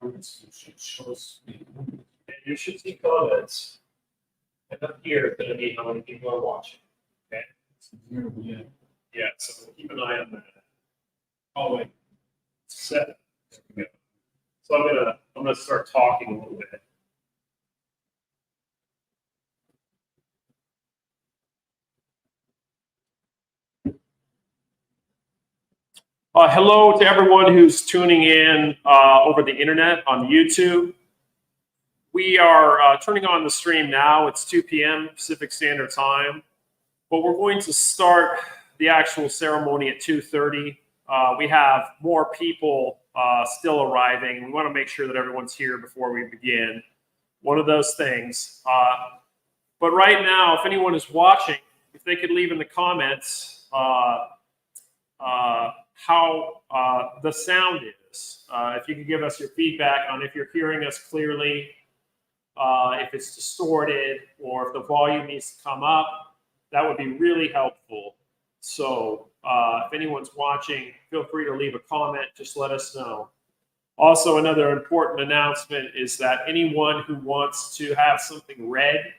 And you should see comments. And up here is going to be how many people are watching. Okay. Yeah. So keep an eye on that. Oh wait. 7. So I'm gonna start talking a little bit. Hello to everyone who's tuning in over the internet on YouTube. We are turning on the stream now. It's 2 p.m. Pacific Standard Time, but we're going to start the actual ceremony at 2:30. We have more people still arriving. We want to make sure that everyone's here before we begin. One of those things. But right now, if anyone is watching, if they could leave in the comments how the sound is. If you could give us your feedback on if you're hearing us clearly, if it's distorted, or if the volume needs to come up, that would be really helpful. So if anyone's watching, feel free to leave a comment. Just let us know. Also, another important announcement is that anyone who wants to have something read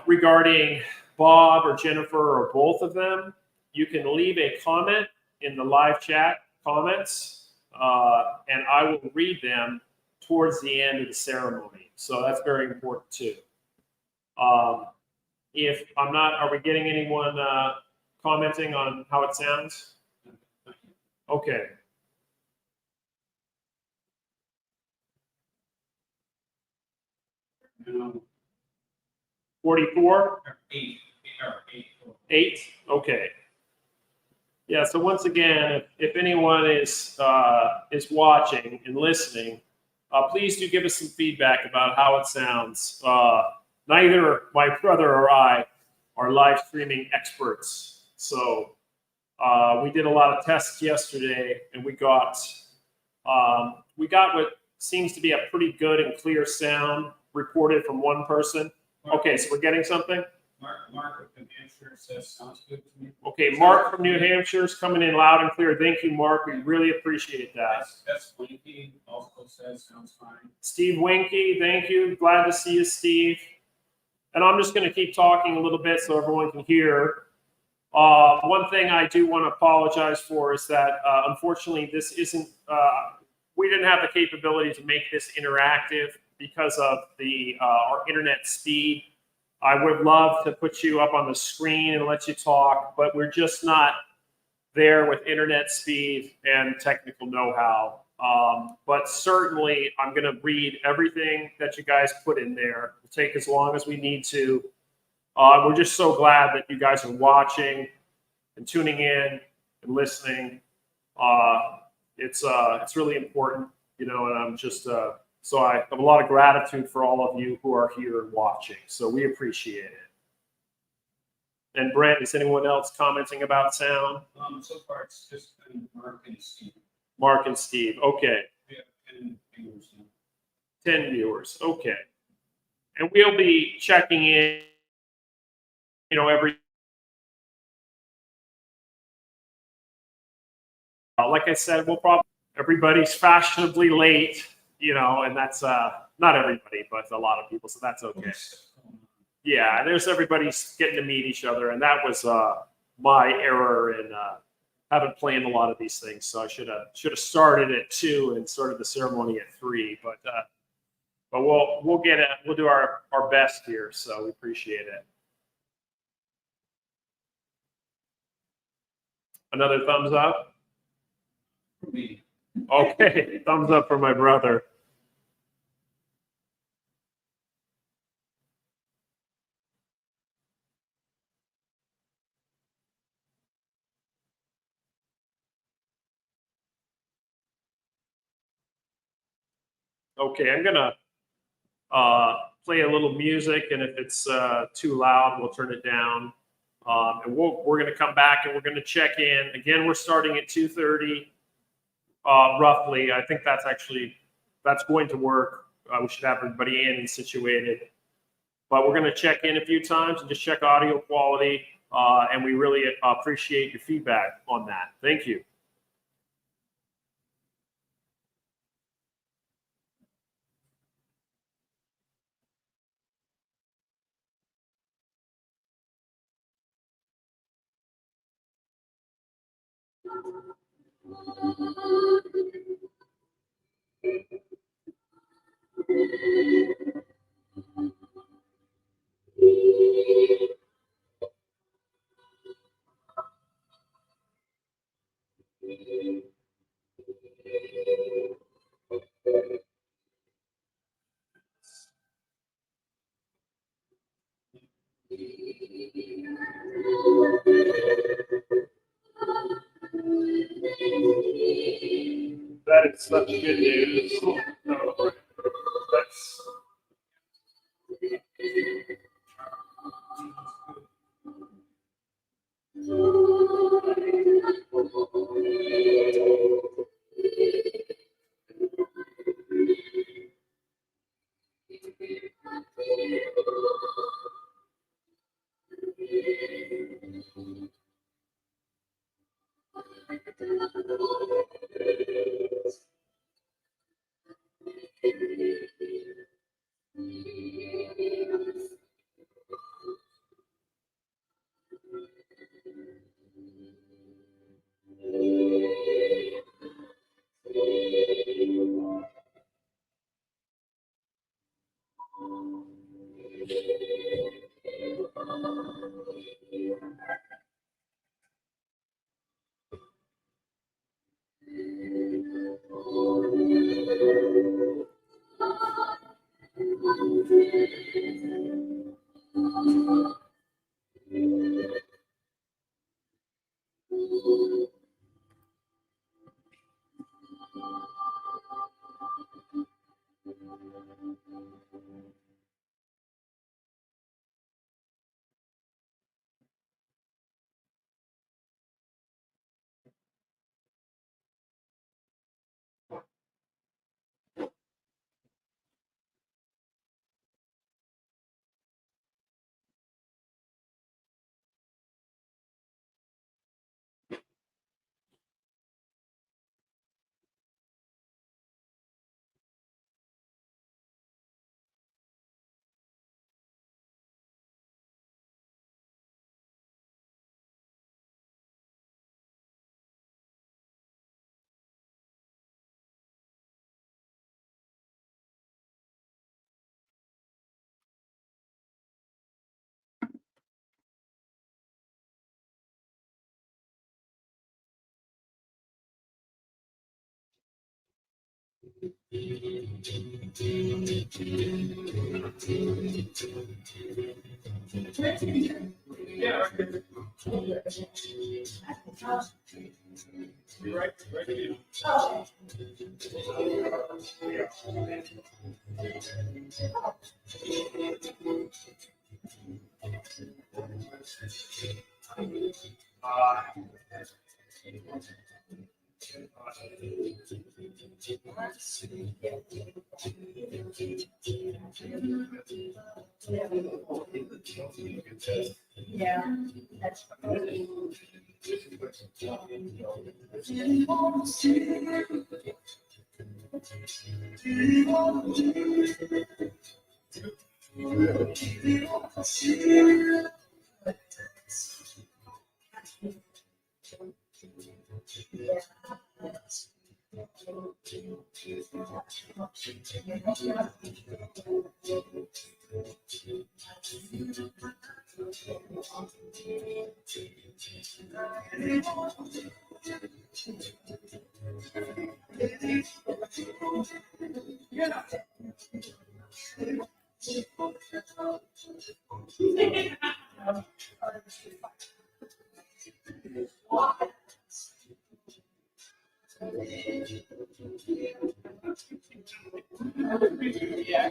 regarding Bob or Jennifer or both of them, you can leave a comment in the live chat comments, and I will read them towards the end of the ceremony. So that's very important too. If I'm not, are we getting anyone commenting on how it sounds? Okay. Um, 44? 8? Okay. Yeah, so once again, if anyone is watching and listening, please do give us some feedback about how it sounds. Neither my brother or I are live streaming experts. So we did a lot of tests yesterday, and we got what seems to be a pretty good and clear sound reported from one person. Okay, so we're getting something? Mark from New Hampshire says sounds good to me. Okay, Mark from New Hampshire is coming in loud and clear. Thank you, Mark. We really appreciate that. That's Winky also says sounds fine. Steve Winky, thank you. Glad to see you, Steve. And I'm just going to keep talking a little bit so everyone can hear. One thing I do want to apologize for is that unfortunately this isn't. We didn't have the capability to make this interactive because of our internet speed. I would love to put you up on the screen and let you talk, but we're just not there with internet speed and technical know-how. But certainly, I'm going to read everything that you guys put in there. It'll take as long as we need to. We're just so glad that you guys are watching and tuning in and listening. It's really important, and I'm just. So I have a lot of gratitude for all of you who are here and watching. So we appreciate it. And Brent, is anyone else commenting about sound? So far, it's just Mark and Steve. Mark and Steve. Okay. We have 10 viewers now. 10 viewers. Okay. And we'll be checking in, every. Like I said, we'll probably everybody's fashionably late. And that's not everybody, but a lot of people, so that's okay. Yeah, there's everybody's getting to meet each other, and that was my error in haven't planned a lot of these things, so I should have started at 2 and started the ceremony at 3. But we'll get it. We'll do our best here, so we appreciate it. Another thumbs up. For me. Okay, thumbs up for my brother. Okay, I'm gonna play a little music, and if it's too loud, we'll turn it down. And we're gonna come back and we're gonna check in. Again, we're starting at 2:30. Roughly, I think that's going to work. We should have everybody in and situated. But we're going to check in a few times and just check audio quality. And we really appreciate your feedback on that. Thank you. That is such good news. That's Yeah.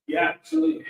Yeah, absolutely.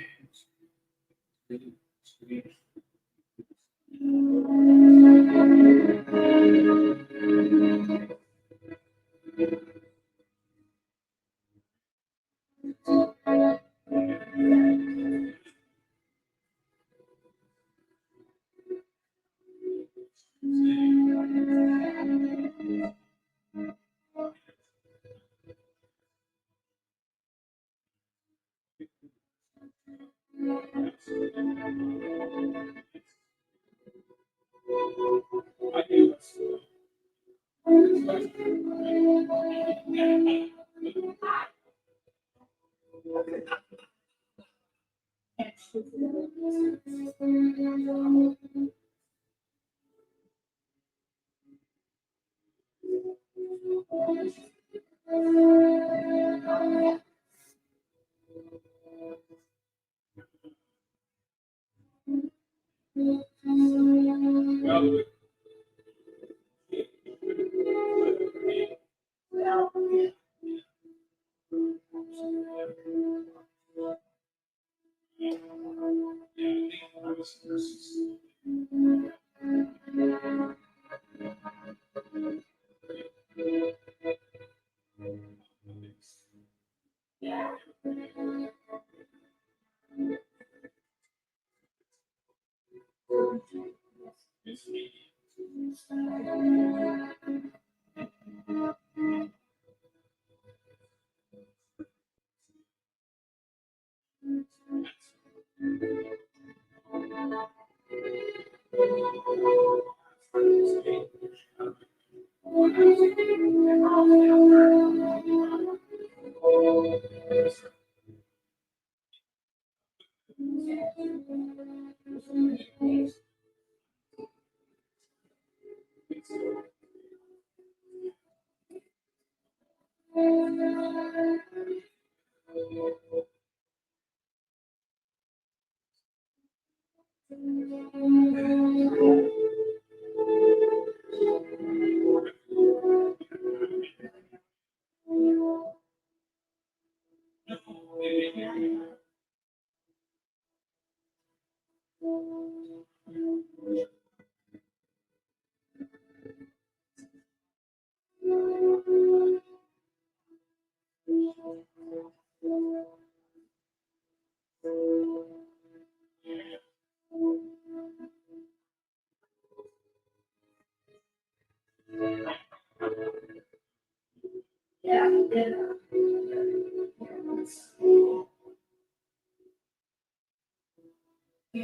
I do. Well, Your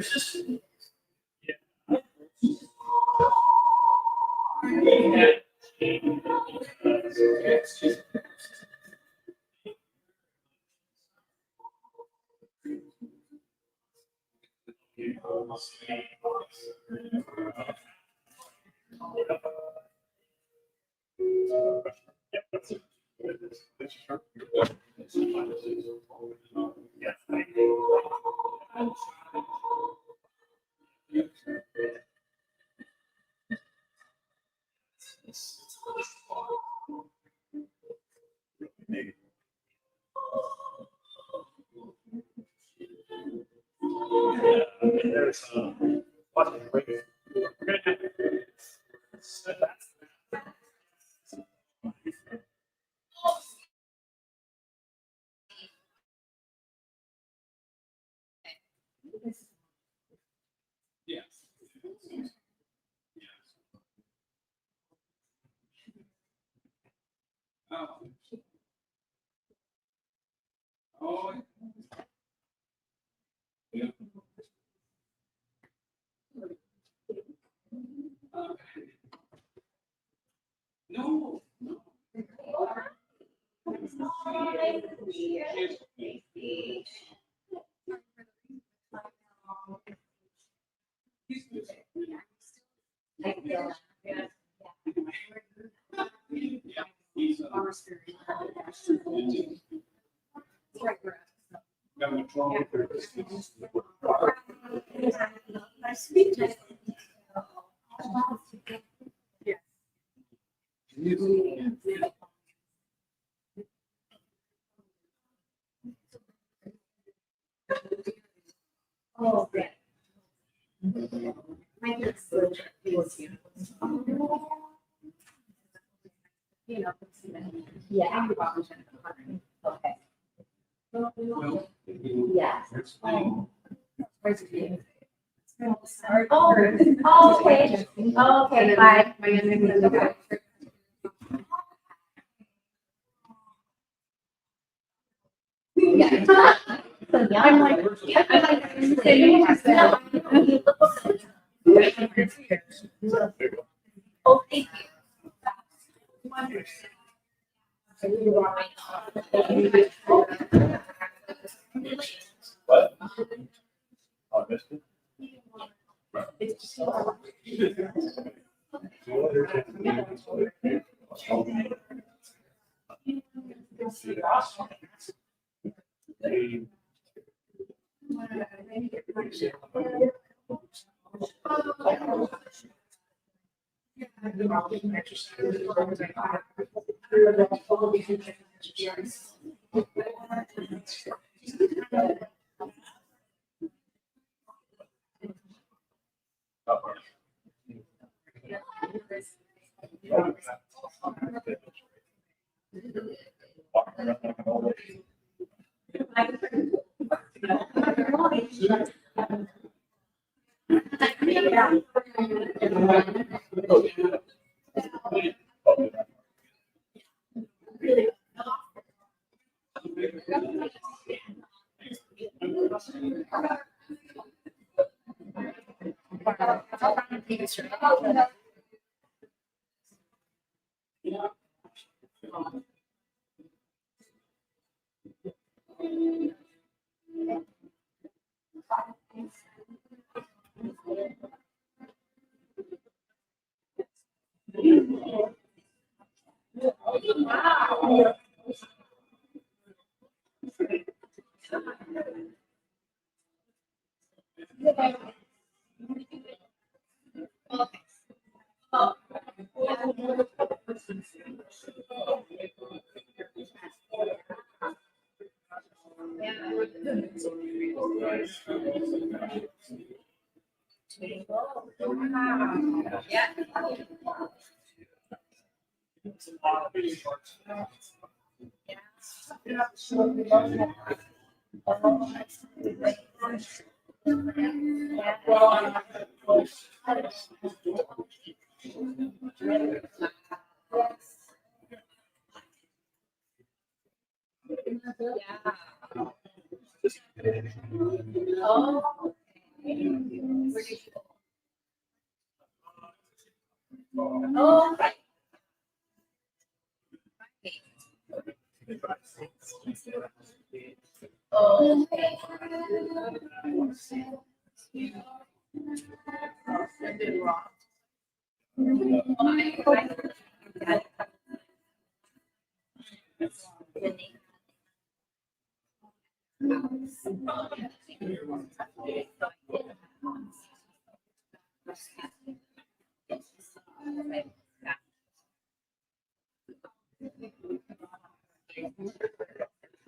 sister. Yes. Oh. Oh. Yeah. No. No. He's got a trouble Oh, yeah. My kids still yeah. Okay. Yeah. Oh, okay. Okay, bye. Yeah. So yeah, I'm like, oh, thank What? I missed it.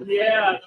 Yeah.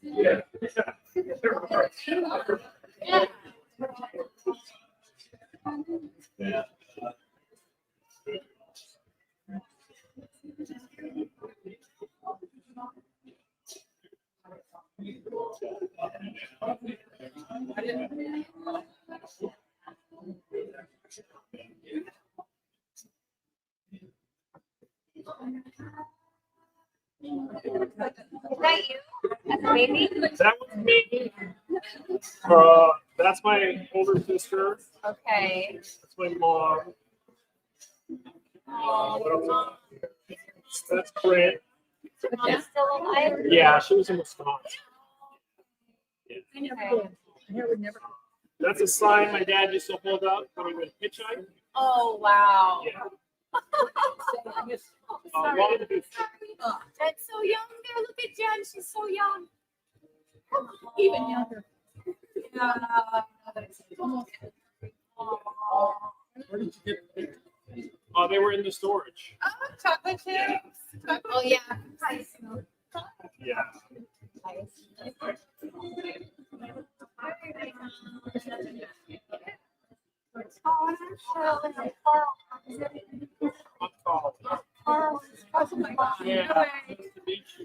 Yeah. Is that you as a baby? That was me. That's my older sister. Okay. That's my mom. What else? That's Brent. Your mom's still alive? Yeah, she was in Wisconsin. Okay. That's a sign my dad used to hold up when he would hitchhike. Oh, wow. Yeah. Sorry. Mom, That's so young there. Look at Jen. She's so young. Even younger. Yeah. Where did you get the picture? Oh, they were in the storage. Oh, chocolate chips. Oh, yeah. Nice. Yeah. I'm called. Oh my gosh. Yeah. No way. Nice to meet you.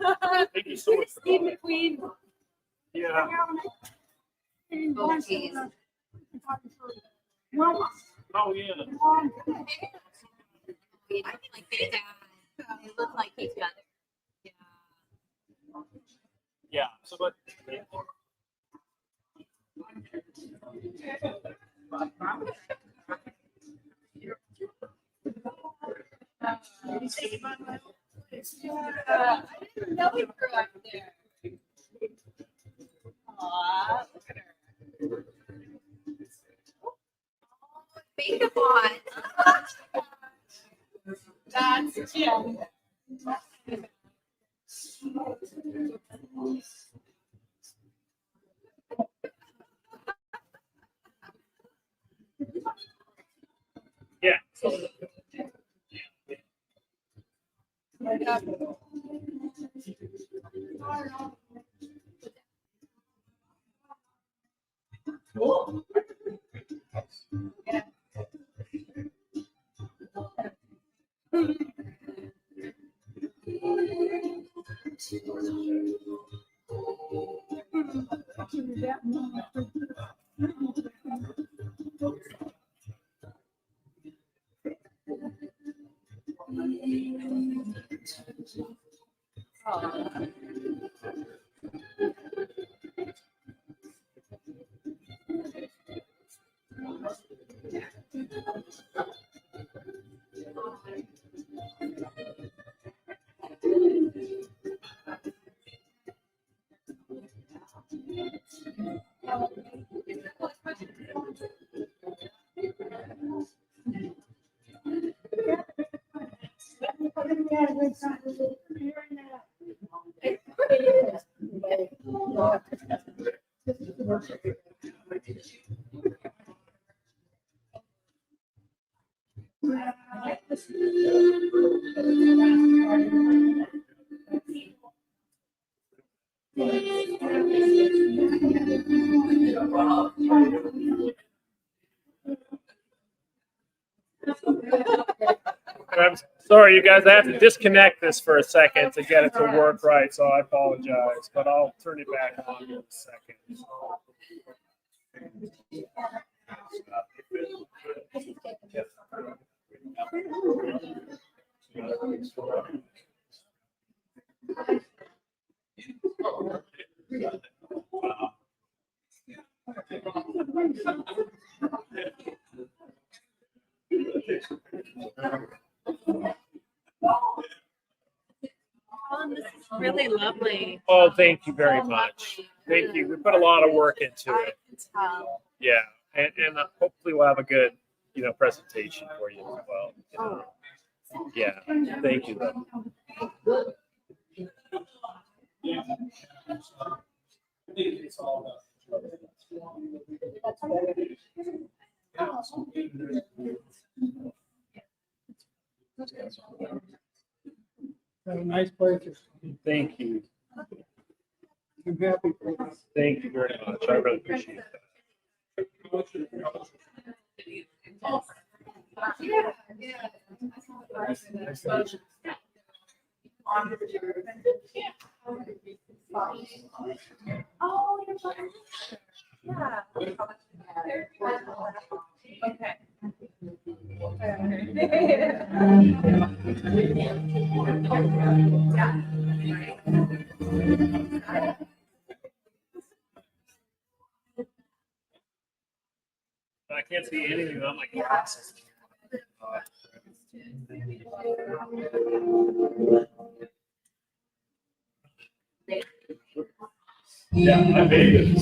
Thank you so much. Steve McQueen. Yeah. Oh, geez. Oh, yeah. I feel like his dad. It looks like he's got it. Yeah. Yeah. So, but. I didn't know he grew up there. Aw, look at her. Oh, Vagabond. That's Jim. Yeah. I'm sorry, you guys. I have to disconnect this for a second to get it to work right, so I apologize. But I'll turn it back on in a second. This is really lovely. Oh, thank you very So much. lovely. Thank you. We put a lot of work into I it. can tell. Yeah, and hopefully we'll have a good, presentation for you as well. Yeah, thank you. Though. It's all Have a nice place. Thank you. I'm happy for you. Thank you very much. I really appreciate that. Oh, you're fine. Yeah. Okay. I can't see anything on my glasses. Yeah, I made it.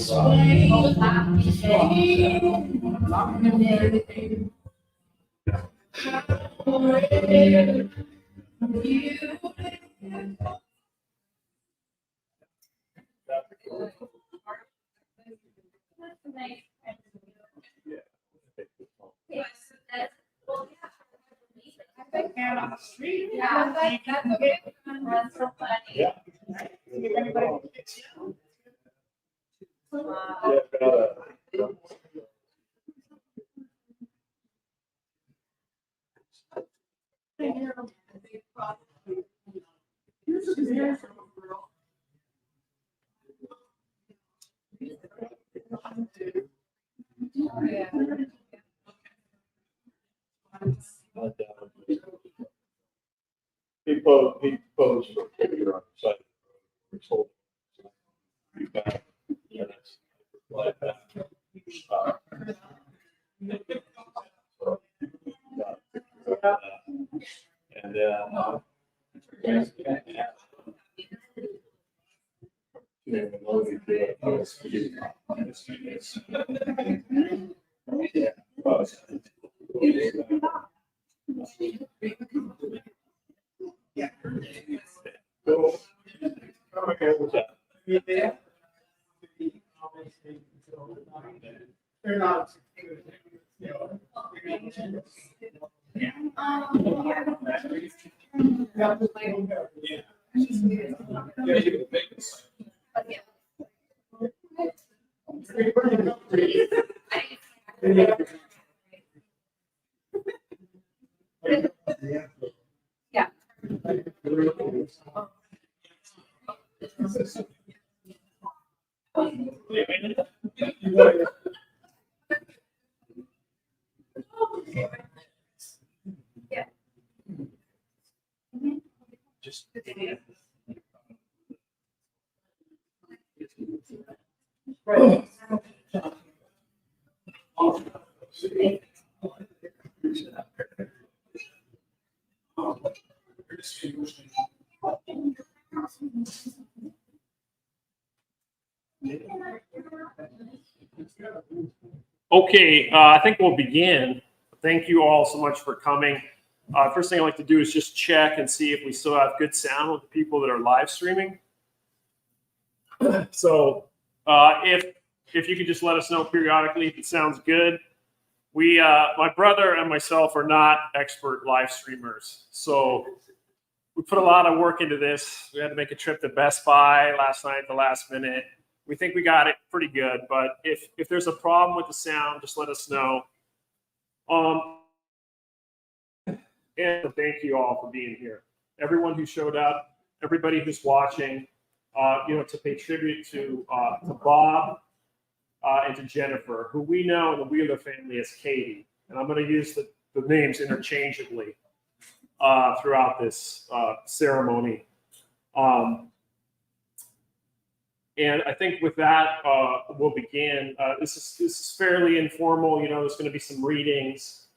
And on the street. Yeah, that's okay. That's so funny. Yeah. He posed for a figure on the side. It's whole- Yeah, that's like that. And They're not. Yeah. just. Okay, I think we'll begin. Thank you all so much for coming. First thing I'd like to do is just check and see if we still have good sound with the people that are live streaming. So if you could just let us know periodically if it sounds good. We, my brother and myself are not expert live streamers. So we put a lot of work into this. We had to make a trip to Best Buy last night at the last minute. We think we got it pretty good, but if there's a problem with the sound, just let us know. And thank you all for being here. Everyone who showed up, everybody who's watching, to pay tribute to Bob and to Jennifer, who we know in the Wheeler family as Katy. And I'm going to use the names interchangeably throughout this ceremony. And I think with that, we'll begin. This is fairly informal. There's going to be some readings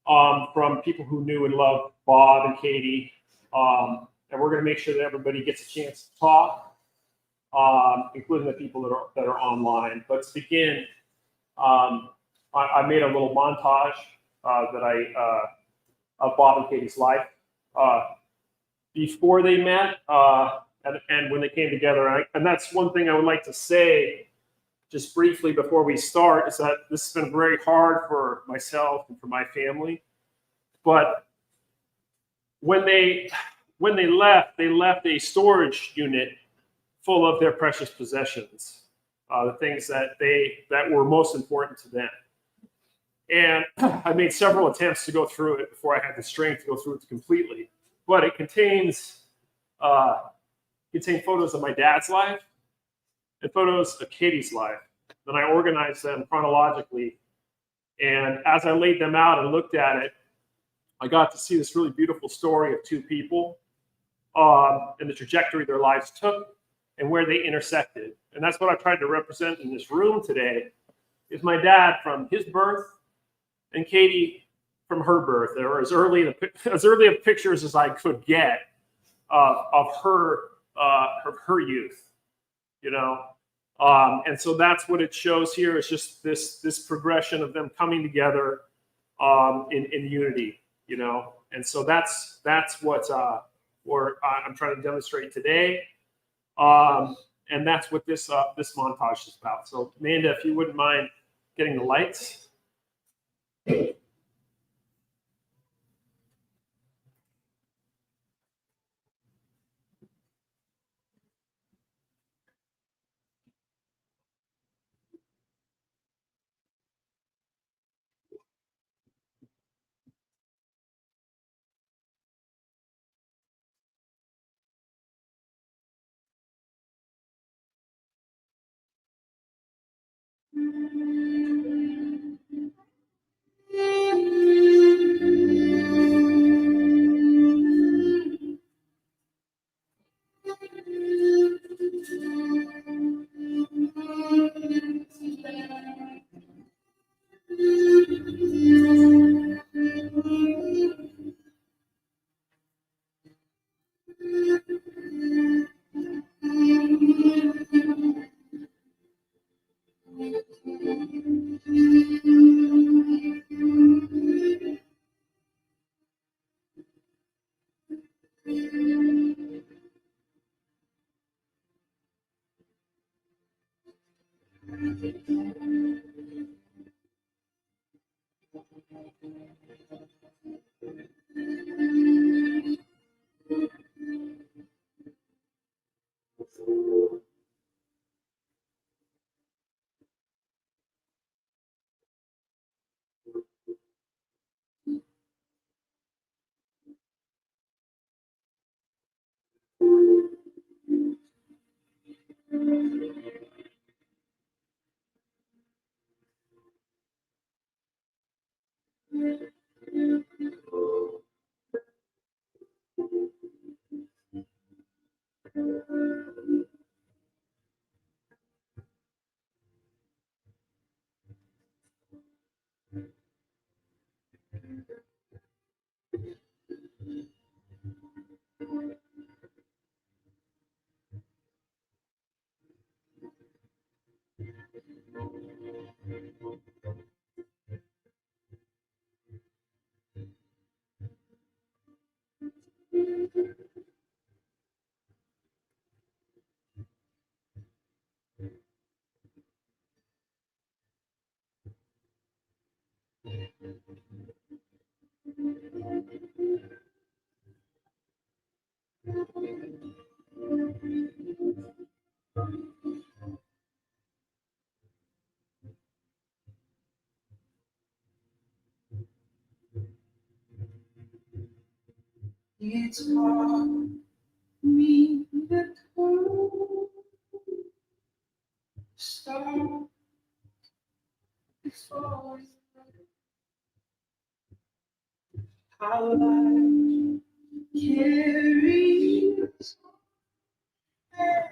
from people who knew and loved Bob and Katy. And we're going to make sure that everybody gets a chance to talk, including the people that are online. But to begin, I made a little montage of Bob and Katy's life before they met. And when they came together, and that's one thing I would like to say just briefly before we start, is that this has been very hard for myself and for my family. But when they left a storage unit full of their precious possessions, the things that were most important to them. And I made several attempts to go through it before I had the strength to go through it completely. But it contains photos of my dad's life and photos of Katy's life. Then I organized them chronologically. And as I laid them out and looked at it, I got to see this really beautiful story of two people and the trajectory their lives took and where they intersected. And that's what I tried to represent in this room today, is my dad from his birth and Katy from her birth. There were as early of pictures as I could get of her youth, and so that's what it shows here. Is just this progression of them coming together in unity, and so that's what I'm trying to demonstrate today. And that's what this montage is about. So Amanda, if you wouldn't mind getting the lights. It's hard for me to go. Start before how life carries on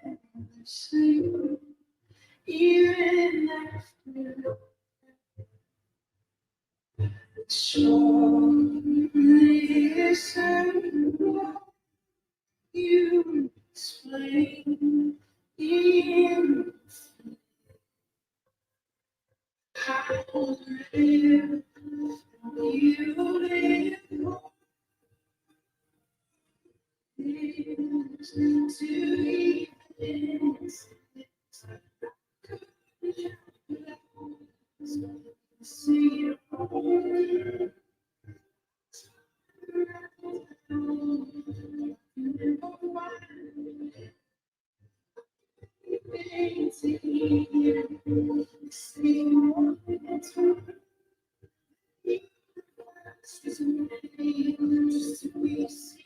and the same, even after the storm. Listen, what you explain in how live you live. To even see just to be seen.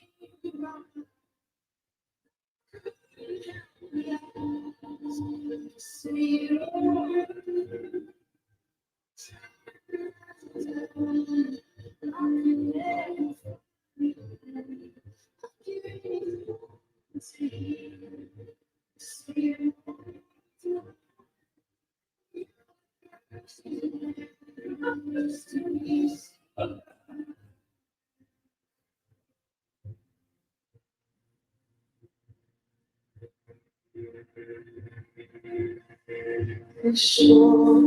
The shore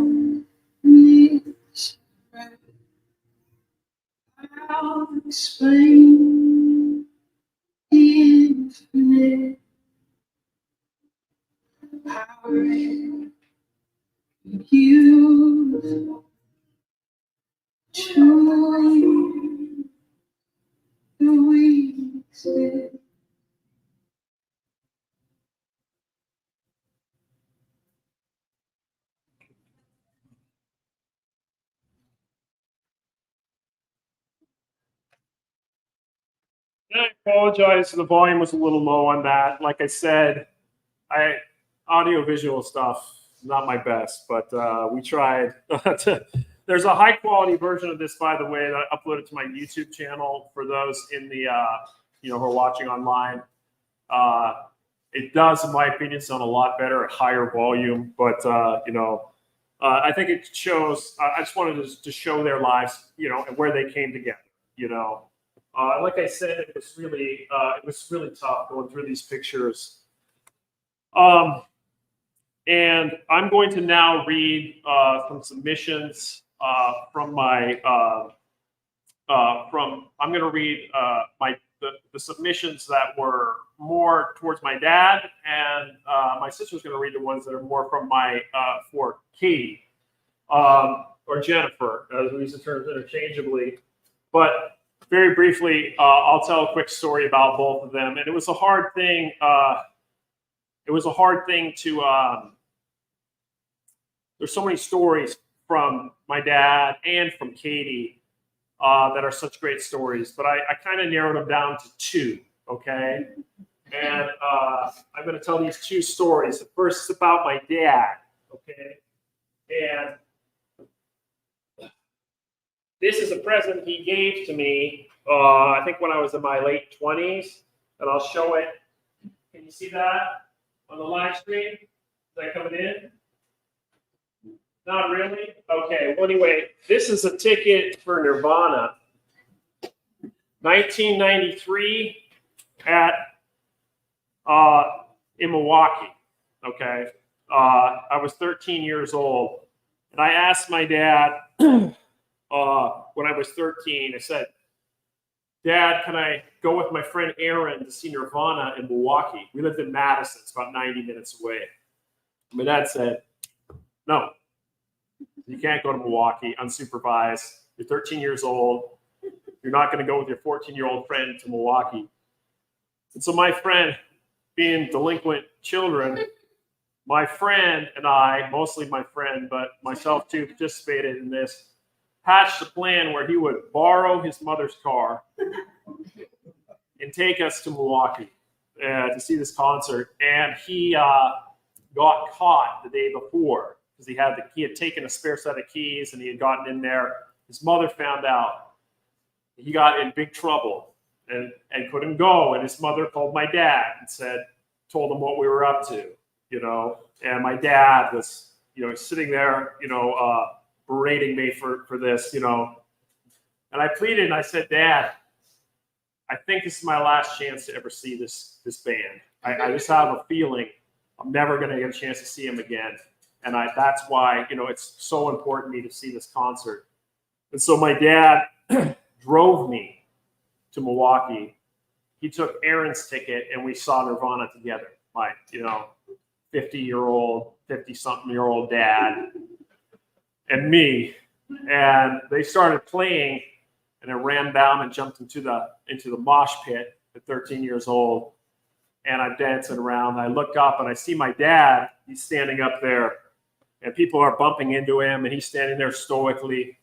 is right. I'll explain the infinite empowering, beautiful, joy, the weeks with I apologize. The volume was a little low on that. Like I said, audio visual stuff not my best, but we tried. There's a high quality version of this, by the way, that I uploaded to my YouTube channel for those in the who are watching online. It does, in my opinion, sound a lot better at higher volume, but I think it shows. I just wanted to show their lives, and where they came together. Like I said, it was really tough going through these pictures. And I'm going to now read some submissions from my I'm going to read the submissions that were more towards my dad, and my sister's going to read the ones that are more from for Katy or Jennifer, as we use the terms interchangeably. But very briefly, I'll tell a quick story about both of them, and it was a hard thing. It was a hard thing to. There's so many stories from my dad and from Katy that are such great stories, but I kind of narrowed them down to two. Okay, and I'm going to tell these two stories. The first is about my dad. Okay, and this is a present he gave to me, I think when I was in my late 20s, and I'll show it. Can you see that on the live stream? Is that coming in? Not really? Okay, well, anyway, this is a ticket for Nirvana. 1993 in Milwaukee, okay? I was 13 years old, and I asked my dad, when I was 13, I said, Dad, can I go with my friend Aaron to see Nirvana in Milwaukee? We lived in Madison. It's about 90 minutes away. My dad said, no, you can't go to Milwaukee unsupervised. You're 13 years old. You're not going to go with your 14-year-old friend to Milwaukee. And so my friend, being delinquent children, my friend and I, mostly my friend, but myself too, participated in this, hatched a plan where he would borrow his mother's car and take us to Milwaukee to see this concert. And he got caught the day before because he had taken a spare set of keys and he had gotten in there. His mother found out. He got in big trouble and couldn't go. And his mother called my dad and told him what we were up to, And my dad was, sitting there, berating me for this, And I pleaded and I said, Dad, I think this is my last chance to ever see this band. I just have a feeling I'm never going to get a chance to see him again. And that's why, it's so important to me to see this concert. And so my dad drove me to Milwaukee. He took Aaron's ticket and we saw Nirvana together. My, 50-something-year-old dad and me. And they started playing and I ran down and jumped into the mosh pit at 13 years old. And I'm dancing around. I look up and I see my dad. He's standing up there and people are bumping into him and he's standing there stoically.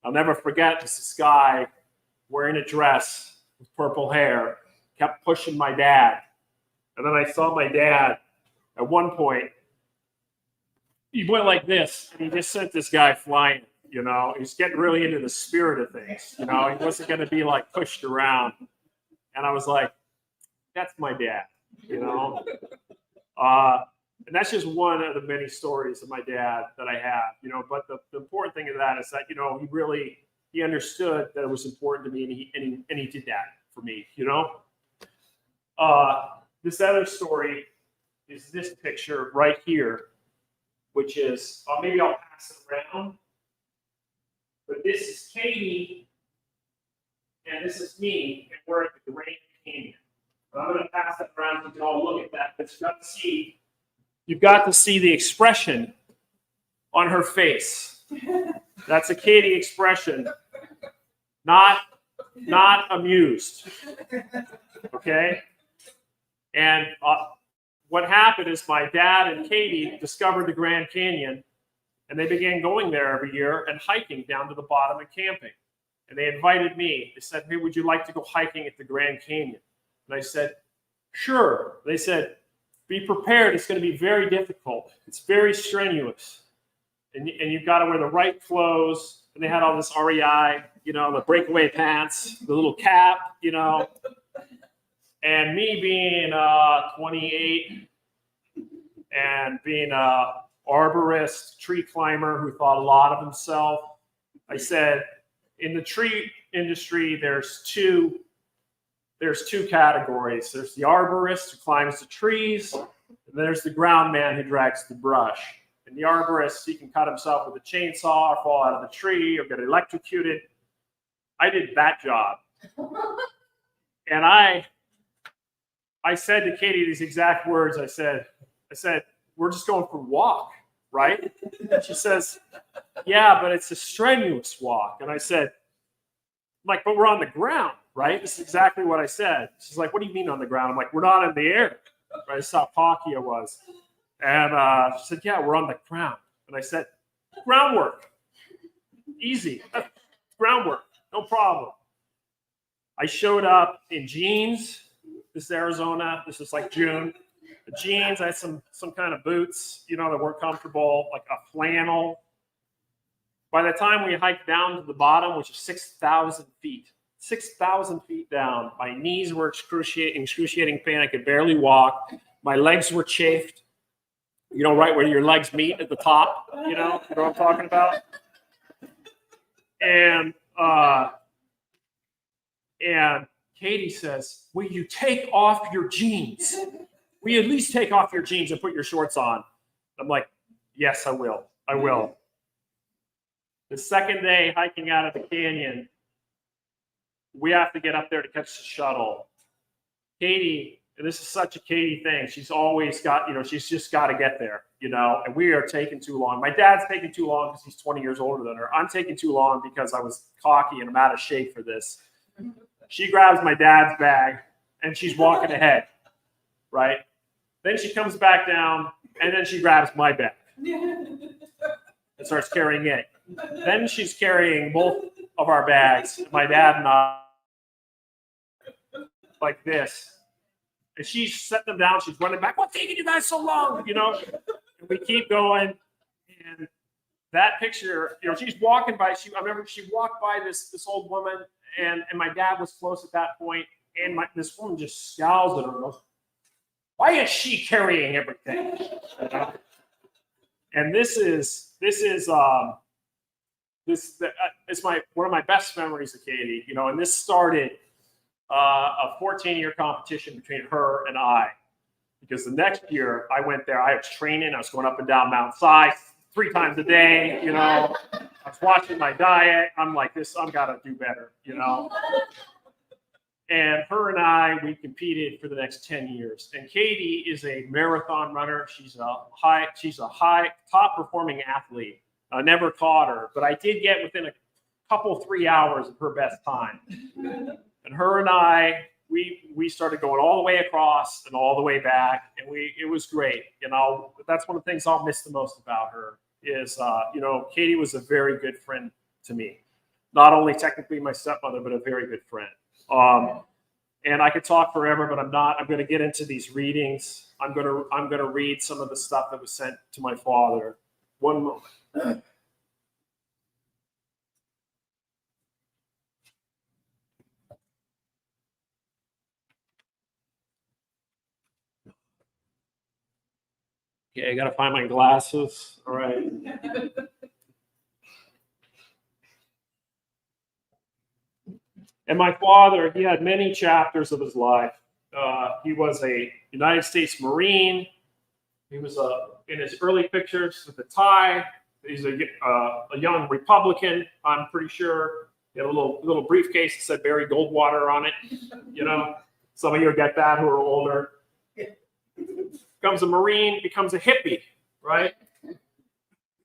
I'll never forget this guy wearing a dress with purple hair kept pushing my dad. And then I saw my dad at one point, he went like this and he just sent this guy flying. He's getting really into the spirit of things. He wasn't going to be like pushed around. And I was like, that's my dad, And that's just one of the many stories of my dad that I have, But the important thing of that is that, he understood that it was important to me and he did that for me, This other story is this picture right here, which is, maybe I'll pass it around. But this is Katy, and this is me, and we're at the Grand Canyon. But I'm going to pass it around so you can all look at that. But you you've got to see the expression on her face. That's a Katy expression, not amused. Okay? And what happened is my dad and Katy discovered the Grand Canyon, and they began going there every year and hiking down to the bottom and camping. And they invited me. They said, hey, would you like to go hiking at the Grand Canyon? And I said, sure. They said, be prepared. It's going to be very difficult. It's very strenuous. And you've got to wear the right clothes. And they had all this REI, the breakaway pants, the little cap, And me being 28 and being an arborist, tree climber who thought a lot of himself, I said, in the tree industry, there's two categories. There's the arborist who climbs the trees, and there's the ground man who drags the brush. And the arborist, he can cut himself with a chainsaw or fall out of the tree or get electrocuted. I did that job. And I said to Katy these exact words. I said, we're just going for a walk, right? And she says, yeah, but it's a strenuous walk. And I said, but we're on the ground, right? This is exactly what I said. She's like, what do you mean on the ground? I'm like, we're not in the air. Right? That's how cocky I was. And she said, yeah, we're on the ground. And I said, groundwork. Easy. Groundwork. No problem. I showed up in jeans. This is Arizona. This is like June. The jeans, I had some kind of boots, that weren't comfortable, like a flannel. By the time we hiked down to the bottom, which is 6,000 feet, 6,000 feet down, my knees were excruciating pain. I could barely walk. My legs were chafed. Right where your legs meet at the top, you know what I'm talking about? And Katy says, will you take off your jeans? Will you at least take off your jeans and put your shorts on? I'm like, yes, I will. I will. The second day hiking out of the canyon, we have to get up there to catch the shuttle. Katy, and this is such a Katy thing, she's always got, she's just got to get there, and we are taking too long. My dad's taking too long because he's 20 years older than her. I'm taking too long because I was cocky and I'm out of shape for this. She grabs my dad's bag and she's walking ahead, right? Then she comes back down and then she grabs my bag and starts carrying it. Then she's carrying both of our bags, my dad and I, like this. And she's setting them down. She's running back. What's taking you guys so long? And we keep going. And that picture, she's walking by. I remember she walked by this old woman, and my dad was close at that point. And this woman just scowls at her and goes, why is she carrying everything? And this is one of my best memories of Katy, and this started a 14-year competition between her and I, because the next year I went there, I was training, I was going up and down Mount Si 3 times a day, I was watching my diet, I'm like, I've got to do better, And her and I, we competed for the next 10 years. And Katy is a marathon runner. She's a high top performing athlete. I never caught her, but I did get within a couple, 3 hours of her best time. And her and I, we started going all the way across and all the way back, and it was great. That's one of the things I'll miss the most about her is, Katy was a very good friend to me. Not only technically my stepmother, but a very good friend. And I could talk forever, but I'm not. I'm going to get into these readings. I'm going to read some of the stuff that was sent to my father. One moment. Okay, I got to find my glasses. All right. And my father, he had many chapters of his life. He was a United States Marine. He was in his early pictures with a tie. He's a young Republican, I'm pretty sure. He had a little briefcase that said Barry Goldwater on it. Some of you get that who are older. becomes a Marine, becomes a hippie, right?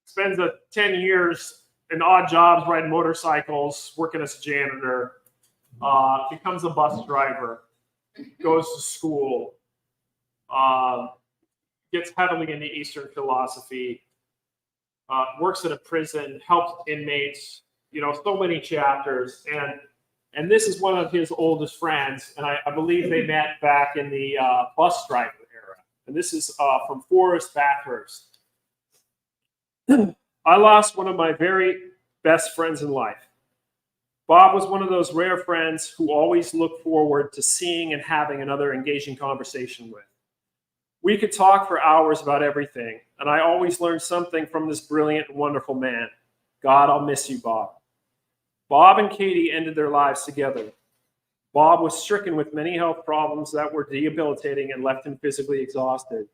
Spends 10 years in odd jobs, riding motorcycles, working as a janitor, becomes a bus driver, goes to school, gets heavily into Eastern philosophy, works at a prison, helps inmates, so many chapters. And this is one of his oldest friends, and I believe they met back in the bus driver era. And this is from Forrest Bathurst. I lost one of my very best friends in life. Bob was one of those rare friends who always looked forward to seeing and having another engaging conversation with. We could talk for hours about everything, and I always learned something from this brilliant and wonderful man. God, I'll miss you, Bob. Bob and Katy ended their lives together. Bob was stricken with many health problems that were debilitating and left him physically exhausted.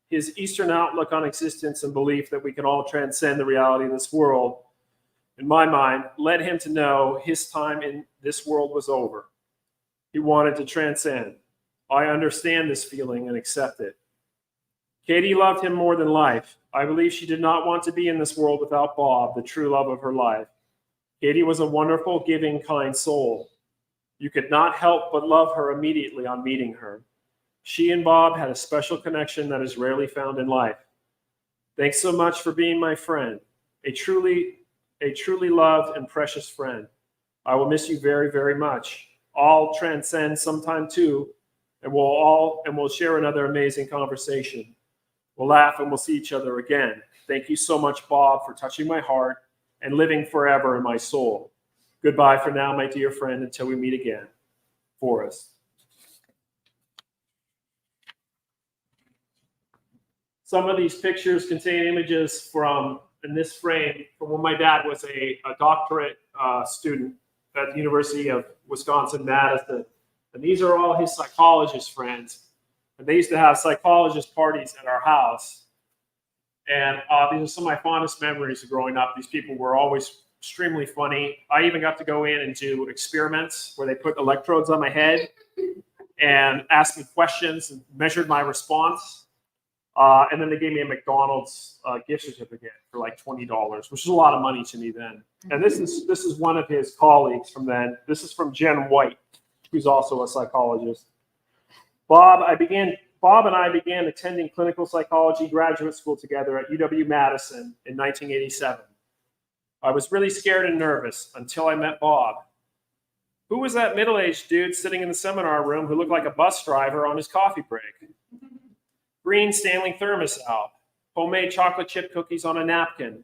His Eastern outlook on existence and belief that we can all transcend the reality of this world, in my mind, led him to know his time in this world was over. He wanted to transcend. I understand this feeling and accept it. Katy loved him more than life. I believe she did not want to be in this world without Bob, the true love of her life. Katy was a wonderful, giving, kind soul. You could not help but love her immediately on meeting her. She and Bob had a special connection that is rarely found in life. Thanks so much for being my friend, a truly loved and precious friend. I will miss you very, very much. I'll transcend sometime too, and we'll share another amazing conversation. We'll laugh and we'll see each other again. Thank you so much, Bob, for touching my heart and living forever in my soul. Goodbye for now, my dear friend, until we meet again. Forrest. Some of these pictures contain images from, in this frame, from when my dad was a doctorate student at the University of Wisconsin-Madison. And these are all his psychologist friends. And they used to have psychologist parties at our house. And these are some of my fondest memories of growing up. These people were always extremely funny. I even got to go in and do experiments where they put electrodes on my head and asked me questions and measured my response. And then they gave me a McDonald's gift certificate for like $20, which is a lot of money to me then. And this is one of his colleagues from then. This is from Jen White, who's also a psychologist. Bob and I began attending clinical psychology graduate school together at UW-Madison in 1987. I was really scared and nervous until I met Bob. Who was that middle-aged dude sitting in the seminar room who looked like a bus driver on his coffee break? Green Stanley thermos out, homemade chocolate chip cookies on a napkin,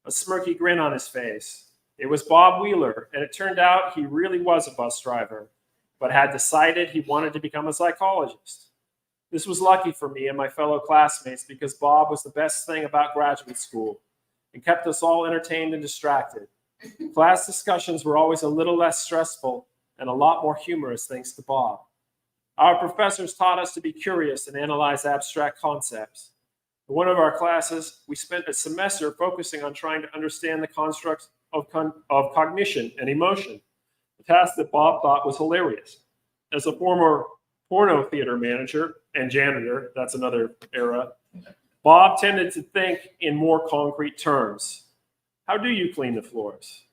a smirky grin on his face. It was Bob Wheeler, and it turned out he really was a bus driver, but had decided he wanted to become a psychologist. This was lucky for me and my fellow classmates because Bob was the best thing about graduate school and kept us all entertained and distracted. Class discussions were always a little less stressful and a lot more humorous thanks to Bob. Our professors taught us to be curious and analyze abstract concepts. In one of our classes, we spent a semester focusing on trying to understand the constructs of cognition and emotion, a task that Bob thought was hilarious. As a former porno theater manager and janitor, that's another era, Bob tended to think in more concrete terms. How do you clean the floors?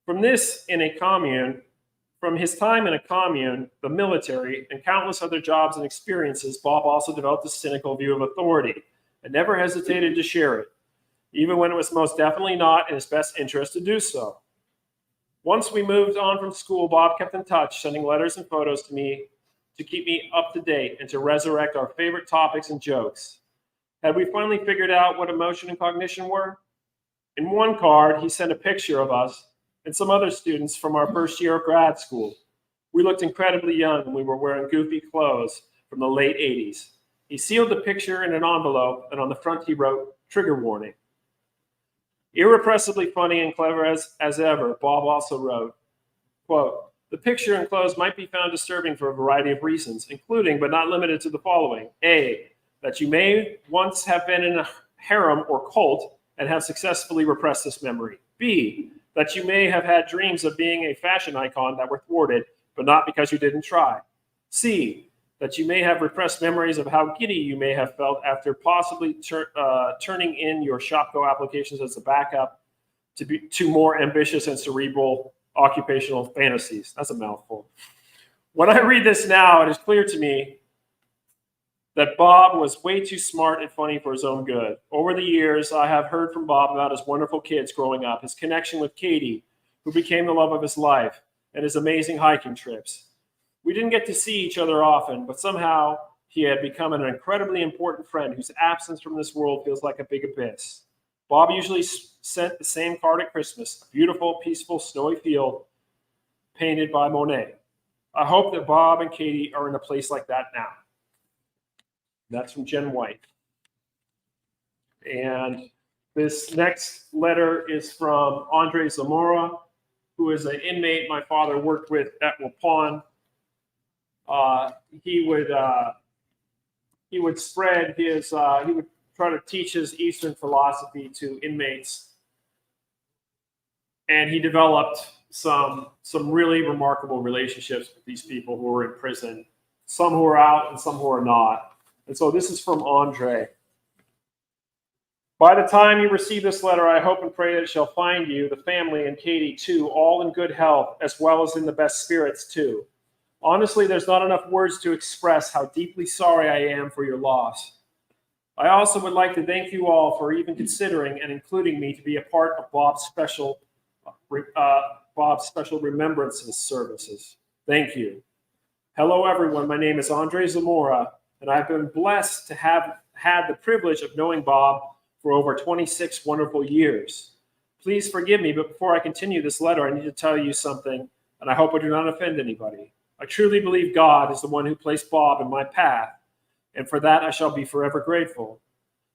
From his time in a commune, the military, and countless other jobs and experiences, Bob also developed a cynical view of authority and never hesitated to share it, even when it was most definitely not in his best interest to do so. Once we moved on from school, Bob kept in touch, sending letters and photos to me to keep me up to date and to resurrect our favorite topics and jokes. Had we finally figured out what emotion and cognition were? In one card, he sent a picture of us and some other students from our first year of grad school. We looked incredibly young and we were wearing goofy clothes from the late 80s. He sealed the picture in an envelope, and on the front he wrote, "Trigger warning." Irrepressibly funny and clever as ever, Bob also wrote, quote, "The picture enclosed might be found disturbing for a variety of reasons, including but not limited to the following. A, that you may once have been in a harem or cult and have successfully repressed this memory. B, that you may have had dreams of being a fashion icon that were thwarted, but not because you didn't try. C, that you may have repressed memories of how giddy you may have felt after possibly turning in your Shopko applications as a backup to more ambitious and cerebral occupational fantasies. That's a mouthful. When I read this now, it is clear to me that Bob was way too smart and funny for his own good. Over the years, I have heard from Bob about his wonderful kids growing up, his connection with Katy, who became the love of his life, and his amazing hiking trips. We didn't get to see each other often, but somehow he had become an incredibly important friend whose absence from this world feels like a big abyss. Bob usually sent the same card at Christmas, a beautiful, peaceful, snowy field painted by Monet. I hope that Bob and Katy are in a place like that now. That's from Jen White. And this next letter is from Andre Zamora, who is an inmate my father worked with at Waupun. He would spread his, he would try to teach his Eastern philosophy to inmates. And he developed some really remarkable relationships with these people who were in prison, some who are out and some who are not. And so this is from Andre. By the time you receive this letter, I hope and pray that it shall find you, the family, and Katy too, all in good health, as well as in the best spirits too. Honestly, there's not enough words to express how deeply sorry I am for your loss. I also would like to thank you all for even considering and including me to be a part of Bob's special remembrance services. Thank you. Hello, everyone. My name is Andre Zamora, and I've been blessed to have had the privilege of knowing Bob for over 26 wonderful years. Please forgive me, but before I continue this letter, I need to tell you something, and I hope I do not offend anybody. I truly believe God is the one who placed Bob in my path, and for that I shall be forever grateful.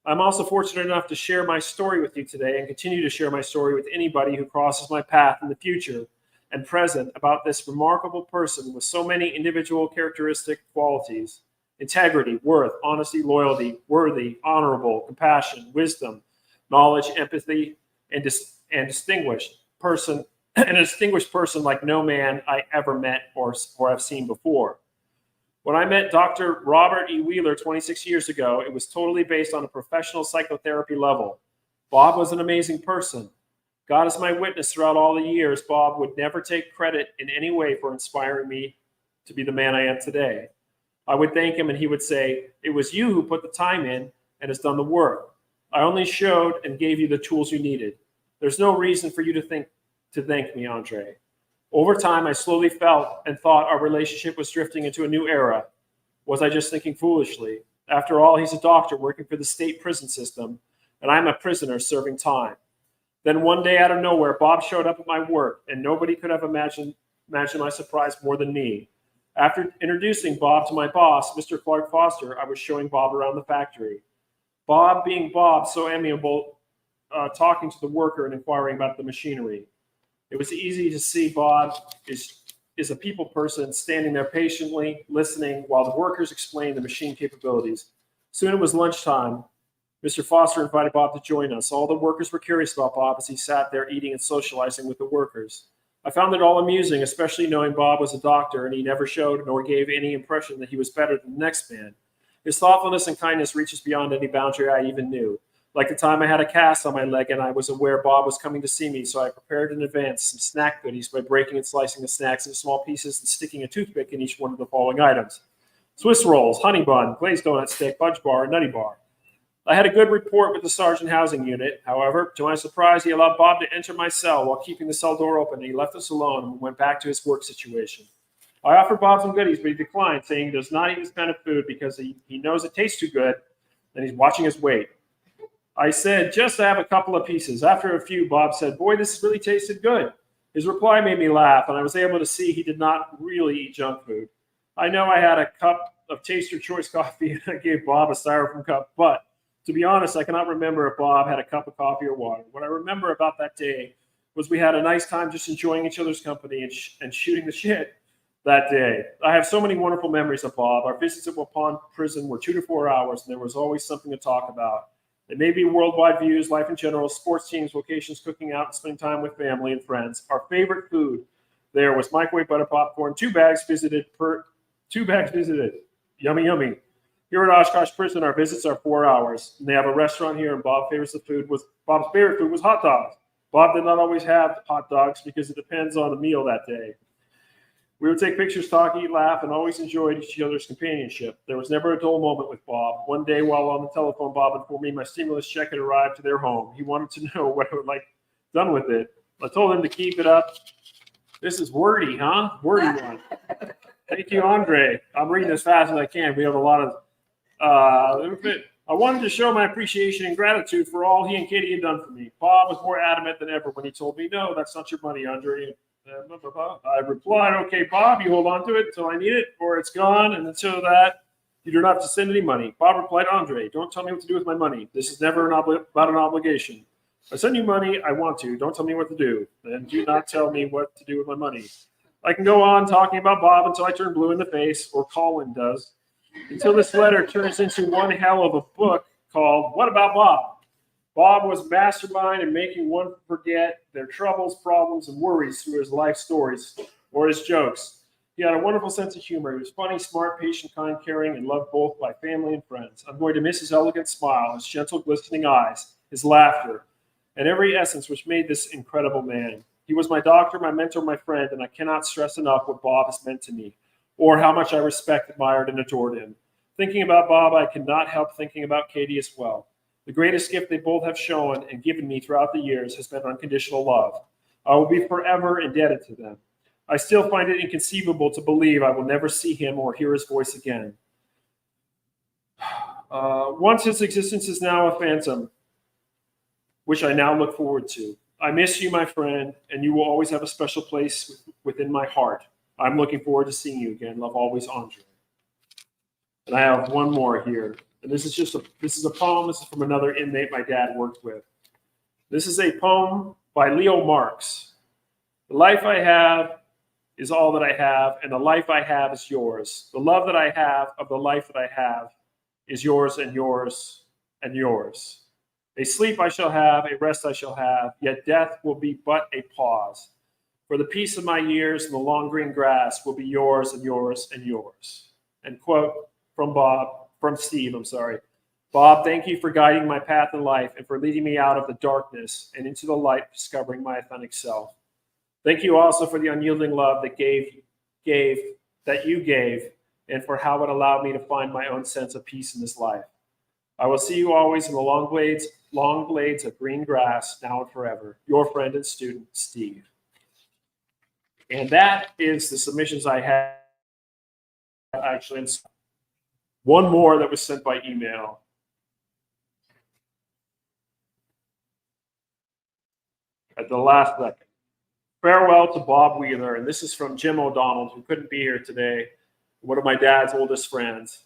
I'm also fortunate enough to share my story with you today and continue to share my story with anybody who crosses my path in the future and present about this remarkable person with so many individual characteristic qualities: integrity, worth, honesty, loyalty, worthy, honorable, compassion, wisdom, knowledge, empathy, and distinguished person, and a distinguished person like no man I ever met or have seen before. When I met Dr. Robert E. Wheeler 26 years ago, it was totally based on a professional psychotherapy level. Bob was an amazing person. God is my witness throughout all the years. Bob would never take credit in any way for inspiring me to be the man I am today. I would thank him and he would say, "It was you who put the time in and has done the work. I only showed and gave you the tools you needed. There's no reason for you to thank me, Andre." Over time, I slowly felt and thought our relationship was drifting into a new era. Was I just thinking foolishly? After all, he's a doctor working for the state prison system, and I'm a prisoner serving time. Then one day out of nowhere, Bob showed up at my work, and nobody could have imagined my surprise more than me. After introducing Bob to my boss, Mr. Clark Foster, I was showing Bob around the factory. Bob, being Bob, so amiable, talking to the worker and inquiring about the machinery. It was easy to see Bob is a people person, standing there patiently, listening while the workers explained the machine capabilities. Soon it was lunchtime. Mr. Foster invited Bob to join us. All the workers were curious about Bob as he sat there eating and socializing with the workers. I found it all amusing, especially knowing Bob was a doctor and he never showed nor gave any impression that he was better than the next man. His thoughtfulness and kindness reaches beyond any boundary I even knew. Like the time I had a cast on my leg and I was aware Bob was coming to see me, so I prepared in advance some snack goodies by breaking and slicing the snacks into small pieces and sticking a toothpick in each one of the following items: Swiss rolls, honey bun, glazed donut stick, fudge bar, and nutty bar. I had a good rapport with the sergeant housing unit. However, to my surprise, he allowed Bob to enter my cell while keeping the cell door open, and he left us alone and went back to his work situation. I offered Bob some goodies, but he declined, saying he does not eat this kind of food because he knows it tastes too good, and he's watching his weight. I said, "Just have a couple of pieces." After a few, Bob said, "Boy, this really tasted good." His reply made me laugh, and I was able to see he did not really eat junk food. I know I had a cup of Taster Choice coffee, and I gave Bob a styrofoam cup, but to be honest, I cannot remember if Bob had a cup of coffee or water. What I remember about that day was we had a nice time just enjoying each other's company and shooting the shit that day. I have so many wonderful memories of Bob. Our visits at Waupun prison were 2 to 4 hours, and there was always something to talk about. It may be worldwide views, life in general, sports teams, vacations, cooking out, and spending time with family and friends. Our favorite food there was microwave butter popcorn, 2 bags visited. Yummy, yummy. Here at Oshkosh Prison, our visits are 4 hours, and they have a restaurant here, and Bob's favorite food was hot dogs. Bob did not always have hot dogs because it depends on the meal that day. We would take pictures, talk, eat, laugh, and always enjoyed each other's companionship. There was never a dull moment with Bob. One day, while on the telephone, Bob informed me my stimulus check had arrived to their home. He wanted to know what I would like done with it. I told him to keep it up. This is wordy, huh? Wordy one. Thank you, Andre. I'm reading as fast as I can. We have a lot of. I wanted to show my appreciation and gratitude for all he and Katy had done for me. Bob was more adamant than ever when he told me, "No, that's not your money, Andre." I replied, "Okay, Bob, you hold on to it until I need it, or it's gone, and until that, you do not have to send any money." Bob replied, "Andre, don't tell me what to do with my money. This is never about an obligation. I send you money, I want to. Don't tell me what to do. And do not tell me what to do with my money." I can go on talking about Bob until I turn blue in the face, or Colin does, until this letter turns into one hell of a book called What About Bob? Bob was mastermind in making one forget their troubles, problems, and worries through his life stories or his jokes. He had a wonderful sense of humor. He was funny, smart, patient, kind, caring, and loved both by family and friends. I'm going to miss his elegant smile, his gentle, glistening eyes, his laughter, and every essence which made this incredible man. He was my doctor, my mentor, my friend, and I cannot stress enough what Bob has meant to me, or how much I respect, admired, and adored him. Thinking about Bob, I could not help thinking about Katy as well. The greatest gift they both have shown and given me throughout the years has been unconditional love. I will be forever indebted to them. I still find it inconceivable to believe I will never see him or hear his voice again. Once his existence is now a phantom, which I now look forward to. I miss you, my friend, and you will always have a special place within my heart. I'm looking forward to seeing you again. Love always, Andre. And I have one more here. And this is a poem. This is from another inmate my dad worked with. This is a poem by Leo Marx. The life I have is all that I have, and the life I have is yours. The love that I have of the life that I have is yours and yours and yours. A sleep I shall have, a rest I shall have, yet death will be but a pause. For the peace of my years and the long green grass will be yours and yours and yours. And quote from Steve. Bob, thank you for guiding my path in life and for leading me out of the darkness and into the light, discovering my authentic self. Thank you also for the unyielding love that you gave, and for how it allowed me to find my own sense of peace in this life. I will see you always in the long blades of green grass, now and forever. Your friend and student, Steve. And that is the submissions I had. Actually, one more that was sent by email. At the last second. Farewell to Bob Wheeler. And this is from Jim O'Donnell, who couldn't be here today, one of my dad's oldest friends.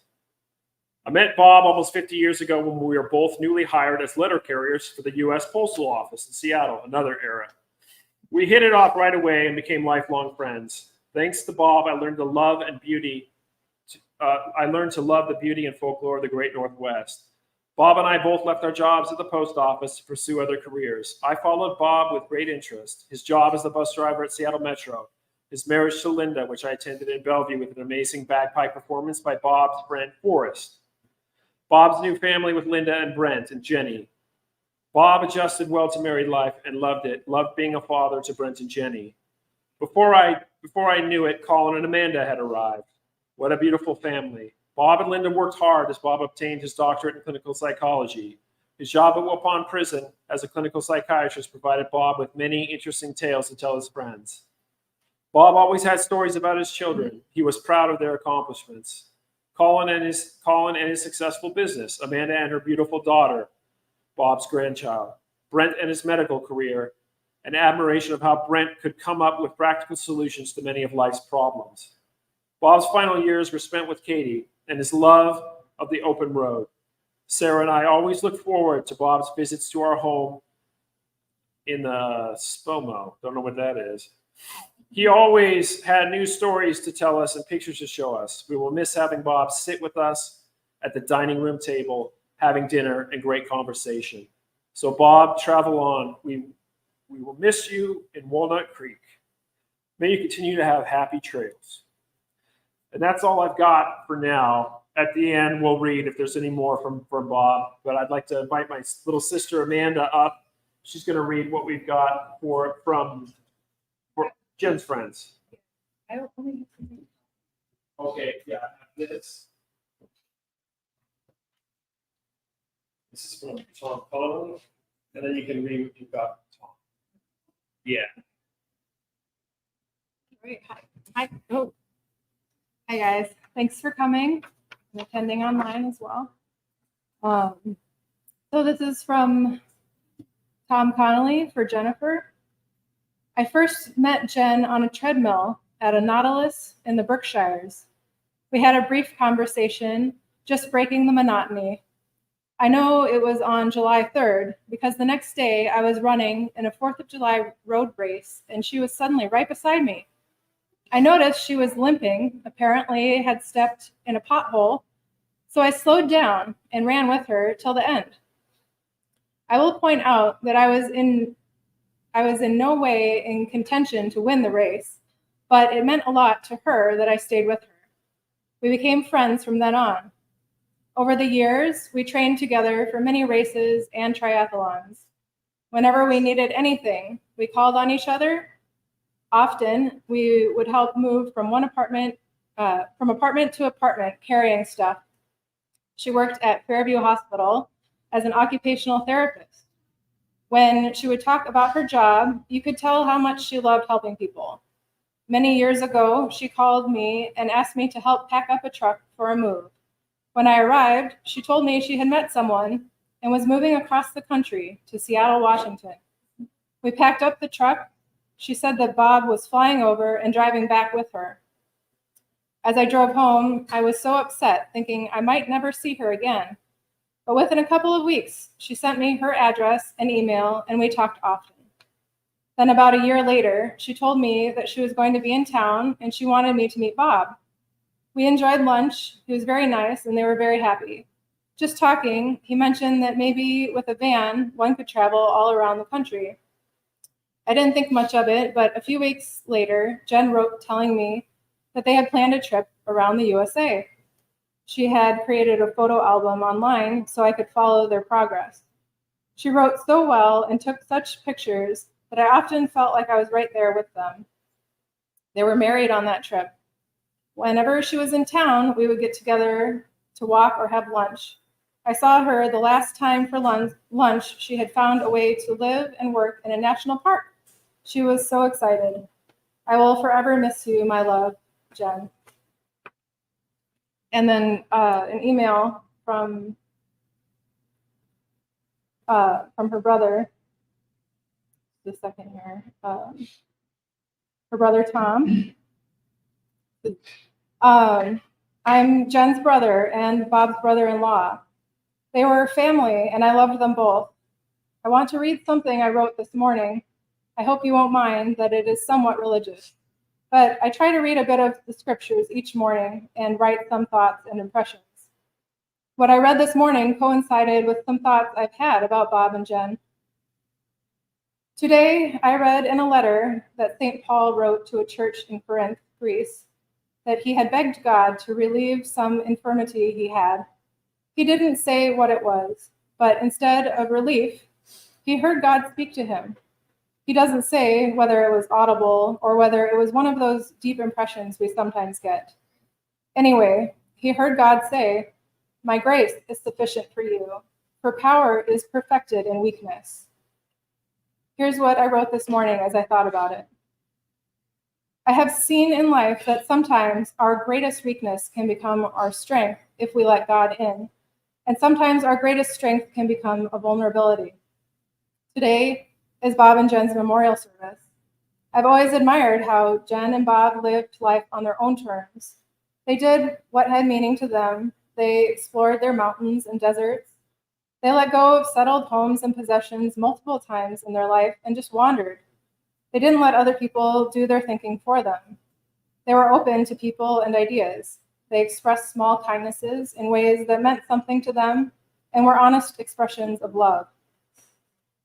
I met Bob almost 50 years ago when we were both newly hired as letter carriers for the U.S. Postal Office in Seattle, another era. We hit it off right away and became lifelong friends. Thanks to Bob, I learned to love the beauty and folklore of the Great Northwest. Bob and I both left our jobs at the post office to pursue other careers. I followed Bob with great interest. His job as the bus driver at Seattle Metro, his marriage to Linda, which I attended in Bellevue with an amazing bagpipe performance by Bob's friend Forrest. Bob's new family with Linda and Brent and Jenny. Bob adjusted well to married life and loved it, loved being a father to Brent and Jenny. Before I knew it, Colin and Amanda had arrived. What a beautiful family. Bob and Linda worked hard as Bob obtained his doctorate in clinical psychology. His job at Waupun Prison as a clinical psychiatrist provided Bob with many interesting tales to tell his friends. Bob always had stories about his children. He was proud of their accomplishments. Colin and his successful business, Amanda and her beautiful daughter, Bob's grandchild, Brent and his medical career, and admiration of how Brent could come up with practical solutions to many of life's problems. Bob's final years were spent with Katy and his love of the open road. Sarah and I always look forward to Bob's visits to our home in the SPOMO. Don't know what that is. He always had new stories to tell us and pictures to show us. We will miss having Bob sit with us at the dining room table, having dinner and great conversation. So Bob, travel on. We will miss you in Walnut Creek. May you continue to have happy trails. And that's all I've got for now. at the end, we'll read if there's any more from Bob. But I'd like to invite my little sister Amanda up. She's going to read what we've got for Jen's friends. Okay, yeah, this is from Tom Connolly, and then you can read what you've got, Tom. Yeah. Great. Hi. Oh. Hi guys. Thanks for coming and attending online as well. So this is from Tom Connolly for Jennifer. I first met Jen on a treadmill at a Nautilus in the Berkshires. We had a brief conversation, just breaking the monotony. I know it was on July 3rd because the next day I was running in a 4th of July road race and she was suddenly right beside me. I noticed she was limping, apparently had stepped in a pothole, so I slowed down and ran with her till the end. I will point out that I was in no way in contention to win the race, but it meant a lot to her that I stayed with her. We became friends from then on. Over the years, we trained together for many races and triathlons. Whenever we needed anything, we called on each other. Often, we would help move from apartment to apartment carrying stuff. She worked at Fairview Hospital as an occupational therapist. When she would talk about her job, you could tell how much she loved helping people. Many years ago, she called me and asked me to help pack up a truck for a move. When I arrived, she told me she had met someone and was moving across the country to Seattle, Washington. We packed up the truck. She said that Bob was flying over and driving back with her. As I drove home, I was so upset, thinking I might never see her again. But within a couple of weeks, she sent me her address and email, and we talked often. Then about a year later, she told me that she was going to be in town and she wanted me to meet Bob. We enjoyed lunch. He was very nice and they were very happy. Just talking, he mentioned that maybe with a van, one could travel all around the country. I didn't think much of it, but a few weeks later, Jen wrote telling me that they had planned a trip around the USA. She had created a photo album online so I could follow their progress. She wrote so well and took such pictures that I often felt like I was right there with them. They were married on that trip. Whenever she was in town, we would get together to walk or have lunch. I saw her the last time for lunch. She had found a way to live and work in a national park. She was so excited. I will forever miss you, my love, Jen. And then an email from her brother. Just a second here. Her brother, Tom. I'm Jen's brother and Bob's brother-in-law. They were family, and I loved them both. I want to read something I wrote this morning. I hope you won't mind that it is somewhat religious. But I try to read a bit of the scriptures each morning and write some thoughts and impressions. What I read this morning coincided with some thoughts I've had about Bob and Jen. Today, I read in a letter that St. Paul wrote to a church in Corinth, Greece, that he had begged God to relieve some infirmity he had. He didn't say what it was, but instead of relief, he heard God speak to him. He doesn't say whether it was audible or whether it was one of those deep impressions we sometimes get. Anyway, he heard God say, "My grace is sufficient for you, for power is perfected in weakness." Here's what I wrote this morning as I thought about it. I have seen in life that sometimes our greatest weakness can become our strength if we let God in, and sometimes our greatest strength can become a vulnerability. Today is Bob and Jen's memorial service. I've always admired how Jen and Bob lived life on their own terms. They did what had meaning to them. They explored their mountains and deserts. They let go of settled homes and possessions multiple times in their life and just wandered. They didn't let other people do their thinking for them. They were open to people and ideas. They expressed small kindnesses in ways that meant something to them and were honest expressions of love.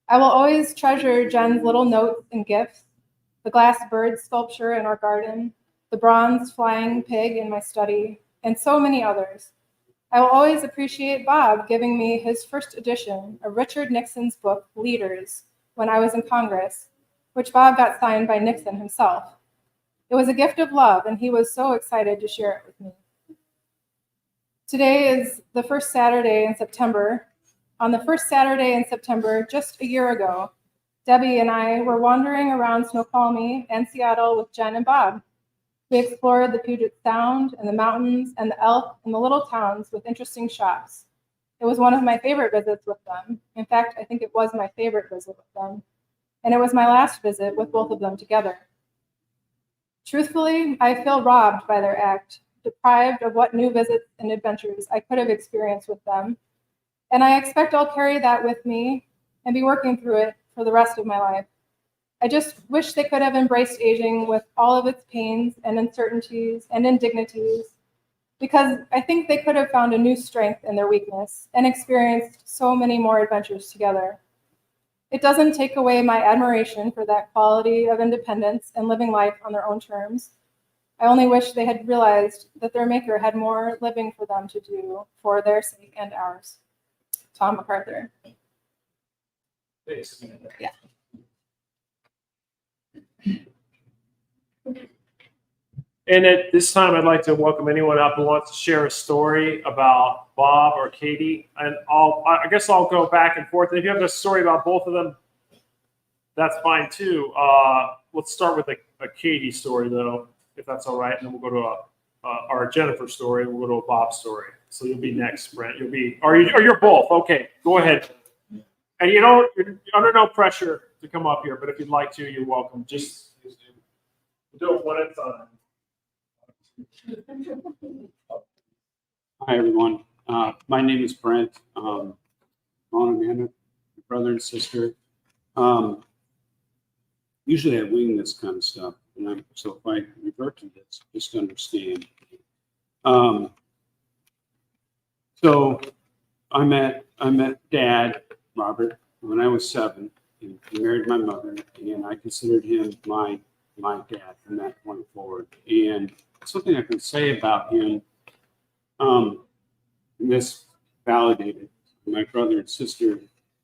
I will always treasure Jen's little notes and gifts, the glass bird sculpture in our garden, the bronze flying pig in my study, and so many others. I will always appreciate Bob giving me his first edition of Richard Nixon's book, Leaders, when I was in Congress, which Bob got signed by Nixon himself. It was a gift of love, and he was so excited to share it with me. Today is the first Saturday in September. On the first Saturday in September, just a year ago, Debbie and I were wandering around Snoqualmie and Seattle with Jen and Bob. We explored the Puget Sound and the mountains and the elk and the little towns with interesting shops. It was one of my favorite visits with them. In fact, I think it was my favorite visit with them. And it was my last visit with both of them together. Truthfully, I feel robbed by their act, deprived of what new visits and adventures I could have experienced with them. And I expect I'll carry that with me and be working through it for the rest of my life. I just wish they could have embraced aging with all of its pains and uncertainties and indignities, because I think they could have found a new strength in their weakness and experienced so many more adventures together. It doesn't take away my admiration for that quality of independence and living life on their own terms. I only wish they had realized that their maker had more living for them to do for their sake and ours. Tom MacArthur. Yeah. And at this time, I'd like to welcome anyone up who wants to share a story about Bob or Katy. And I guess I'll go back and forth. And if you have a story about both of them, that's fine too. Let's start with a Katy story, though, if that's all right. And then we'll go to our Jennifer story. And we'll go to a Bob story. So you'll be next, Brent. You're both. Okay, go ahead. And you're under no pressure to come up here, but if you'd like to, you're welcome. Just do it one at a time. Hi, everyone. My name is Brent. Ron and Amanda, my brother and sister. Usually I wing this kind of stuff, and so if I revert to this, just to understand. So I met Dad, Robert, when I was 7, and he married my mother, and I considered him my dad from that point forward. And something I can say about him, this validated my brother and sister,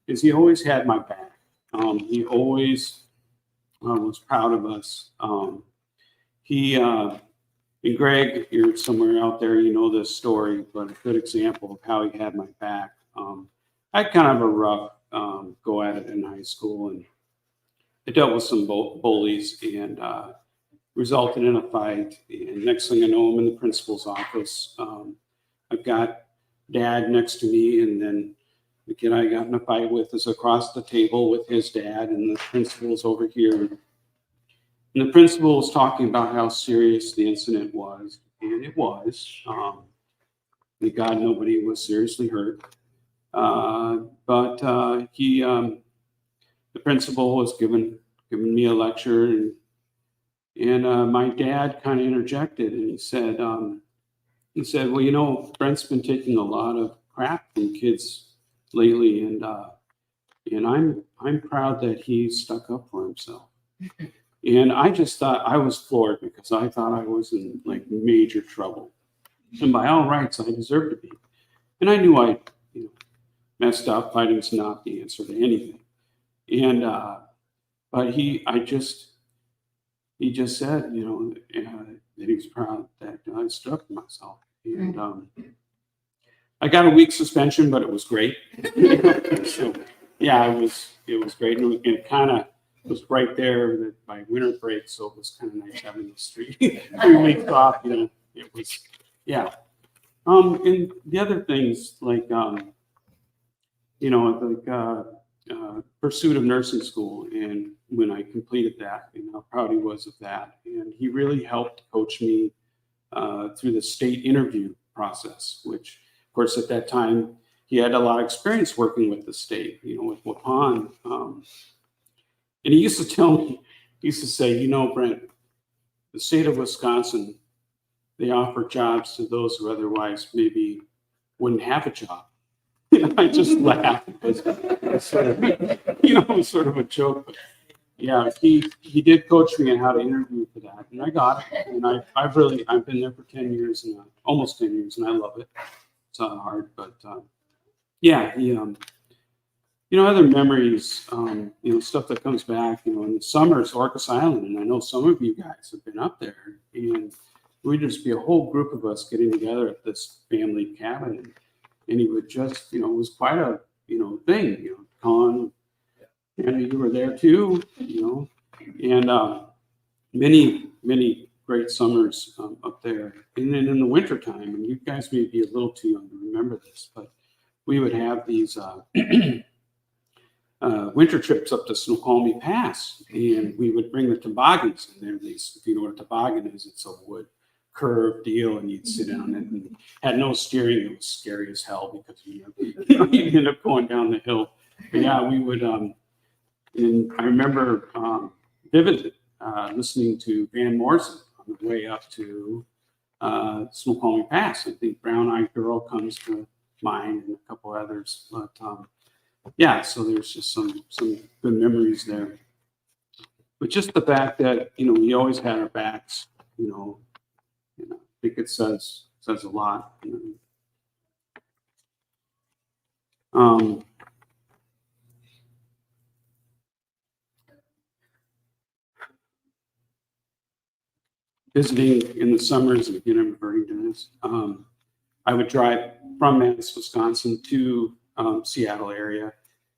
is he always had my back. He always was proud of us. And Greg, you're somewhere out there, you know this story, but a good example of how he had my back. I had kind of a rough go at it in high school, and I dealt with some bullies and resulted in a fight. And next thing I know, I'm in the principal's office. I've got Dad next to me, and then the kid I got in a fight with is across the table with his dad, and the principal's over here. And the principal was talking about how serious the incident was, and it was. Thank God nobody was seriously hurt. But the principal was giving me a lecture, and my dad kind of interjected, and he said, well, you know, Brent's been taking a lot of crap from kids lately, and I'm proud that he stuck up for himself. And I just thought, I was floored, because I thought I was in like major trouble, and by all rights I deserved to be. And I knew I messed up. Fighting's not the answer to anything. And but he just said, that he was proud that I stuck to myself. And I got a week suspension, but it was great. So yeah, it was great, and it kind of was right there by winter break, so it was kind of nice having those 3 weeks off. It was, yeah. And the other things like pursuit of nursing school, and when I completed that, how proud he was of that. And he really helped coach me through the state interview process, which, of course, at that time, he had a lot of experience working with the state, with Waupun. And he used to tell me, he used to say, Brent, the state of Wisconsin, they offer jobs to those who otherwise maybe wouldn't have a job. I just laughed, because it's sort of, it was sort of a joke. But yeah, he did coach me on how to interview for that, and I got it. And I've been there for 10 years, and almost 10 years, and I love it. hard, but yeah, he, other memories, stuff that comes back, in the summers, Orcas Island, and I know some of you guys have been up there, and we'd just be a whole group of us getting together at this family cabin, and he would just, it was quite a, thing, Con, and you were there too, and many great summers up there. And then in the wintertime, and you guys may be a little too young to remember this, but we would have these winter trips up to Snoqualmie Pass, and we would bring the toboggans. And there, these, if you know what a toboggan is, it's a wood curved deal, and you'd sit on it and had no steering. It was scary as hell because you'd end up going down the hill. But yeah, we would. And I remember vividly listening to Van Morrison on the way up to Snoqualmie Pass. I think Brown Eyed Girl comes to mind, and a couple others. But yeah, so there's just some good memories there. But just the fact that we always had our backs, I think it says a lot. Visiting in the summers, and again, I'm referring to this, I would drive from Madison, Wisconsin to Seattle area.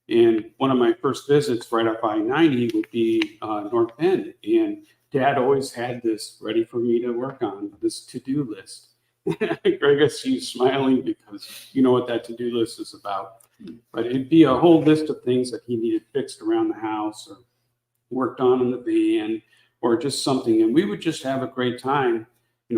And one of my first visits right off I-90 would be North Bend. And Dad always had this ready for me to work on, this to-do list. Greg, I see you smiling because you know what that to-do list is about. But it'd be a whole list of things that he needed fixed around the house or worked on in the van, or just something. And we would just have a great time,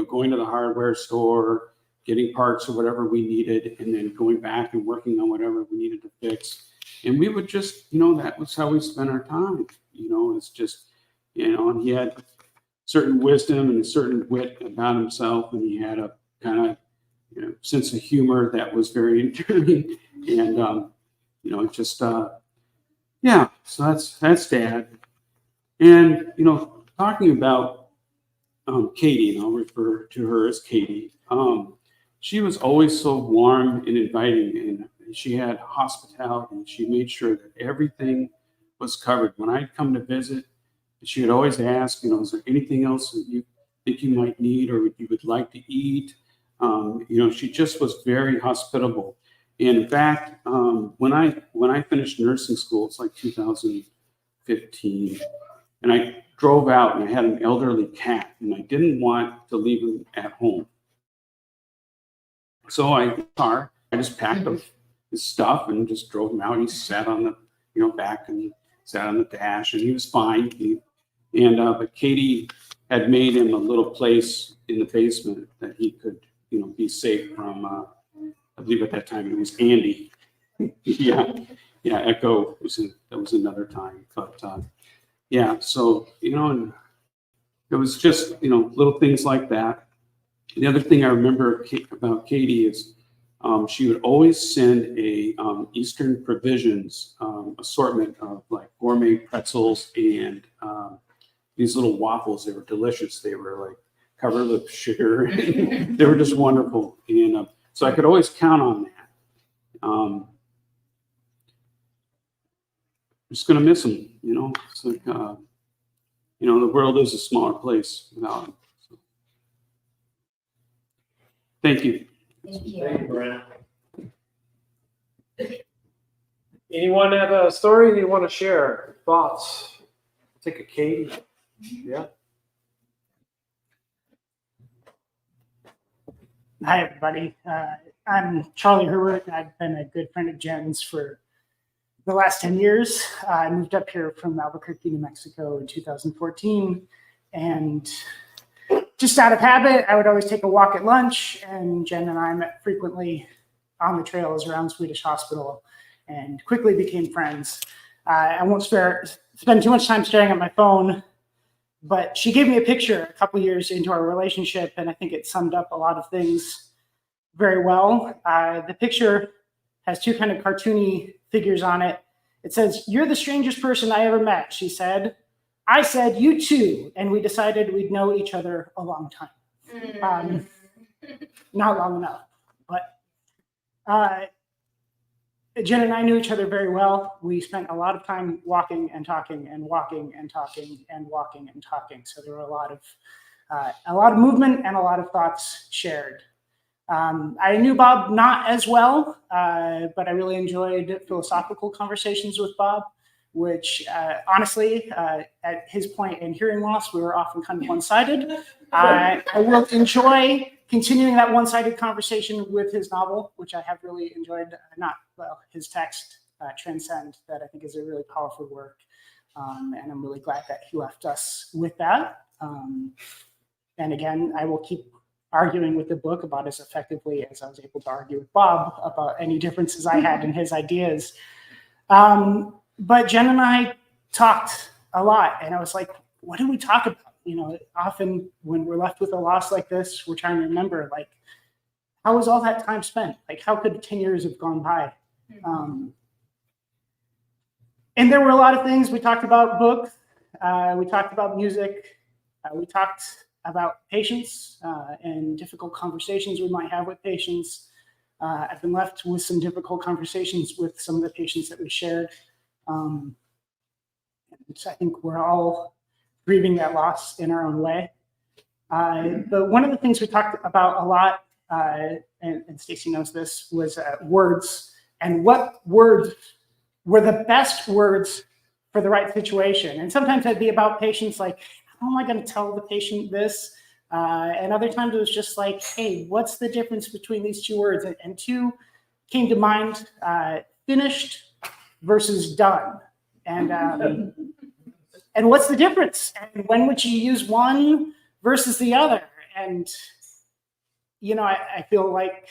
going to the hardware store, getting parts or whatever we needed, and then going back and working on whatever we needed to fix. And we would just, that was how we spent our time. It's just, and he had certain wisdom and a certain wit about himself, and he had a kind of, sense of humor that was very endearing. And, just, yeah, so that's Dad. And, talking about Katy, and I'll refer to her as Katy, she was always so warm and inviting, and she had hospitality. She made sure that everything was covered. When I'd come to visit, she would always ask, is there anything else that you think you might need or you would like to eat? She just was very hospitable. And in fact, when I finished nursing school, it's like 2015, and I drove out and I had an elderly cat, and I didn't want to leave him at home. So I just packed up his stuff and just drove him out. He sat on the back and sat on the dash, and he was fine. But Katy had made him a little place in the basement that he could, be safe from. I believe at that time it was Andy. yeah, Echo that was another time. But yeah, so and it was just little things like that. The other thing I remember about Katy is she would always send a Eastern Provisions assortment of like gourmet pretzels and these little waffles. They were delicious. They were like covered with sugar. They were just wonderful. And so I could always count on that. I'm just going to miss him, It's like, the world is a smaller place without him. So. Thank you. Thank you. Thank you, Brent. Anyone have a story they want to share? Thoughts? Take a Katy. Yeah. Hi, everybody. I'm Charlie Herbert. I've been a good friend of Jen's for the last 10 years. I moved up here from Albuquerque, New Mexico in 2014. And just out of habit, I would always take a walk at lunch. And Jen and I met frequently on the trails around Swedish Hospital and quickly became friends. I won't spend too much time staring at my phone, but she gave me a picture a couple years into our relationship, and I think it summed up a lot of things very well. The picture has two kind of cartoony figures on it. It says, "You're the strangest person I ever met," she said. I said, "You too," and we decided we'd know each other a long time. Not long enough, but Jen and I knew each other very well. We spent a lot of time walking and talking and walking and talking and walking and talking. So there were a lot of movement and a lot of thoughts shared. I knew Bob not as well, but I really enjoyed philosophical conversations with Bob, which honestly, at his point in hearing loss, we were often kind of one-sided. I will enjoy continuing that one-sided conversation with his novel, which I have really enjoyed, his text, Transcend, that I think is a really powerful work. And I'm really glad that he left us with that. And again, I will keep arguing with the book about as effectively as I was able to argue with Bob about any differences I had in his ideas. But Jen and I talked a lot, and I was like, what do we talk about? You know, often when we're left with a loss like this, we're trying to remember, like, how was all that time spent? Like, how could 10 years have gone by? And there were a lot of things. We talked about books. We talked about music. We talked about patients and difficult conversations we might have with patients. I've been left with some difficult conversations with some of the patients that we shared. And I think we're all grieving that loss in our own way. But one of the things we talked about a lot, and Stacy knows this, was words and what words were the best words for the right situation. And sometimes that'd be about patients, like, how am I going to tell the patient this? And other times it was just like, hey, what's the difference between these two words? And two came to mind, finished versus done. And what's the difference? And when would you use one versus the other? And, you know, I feel like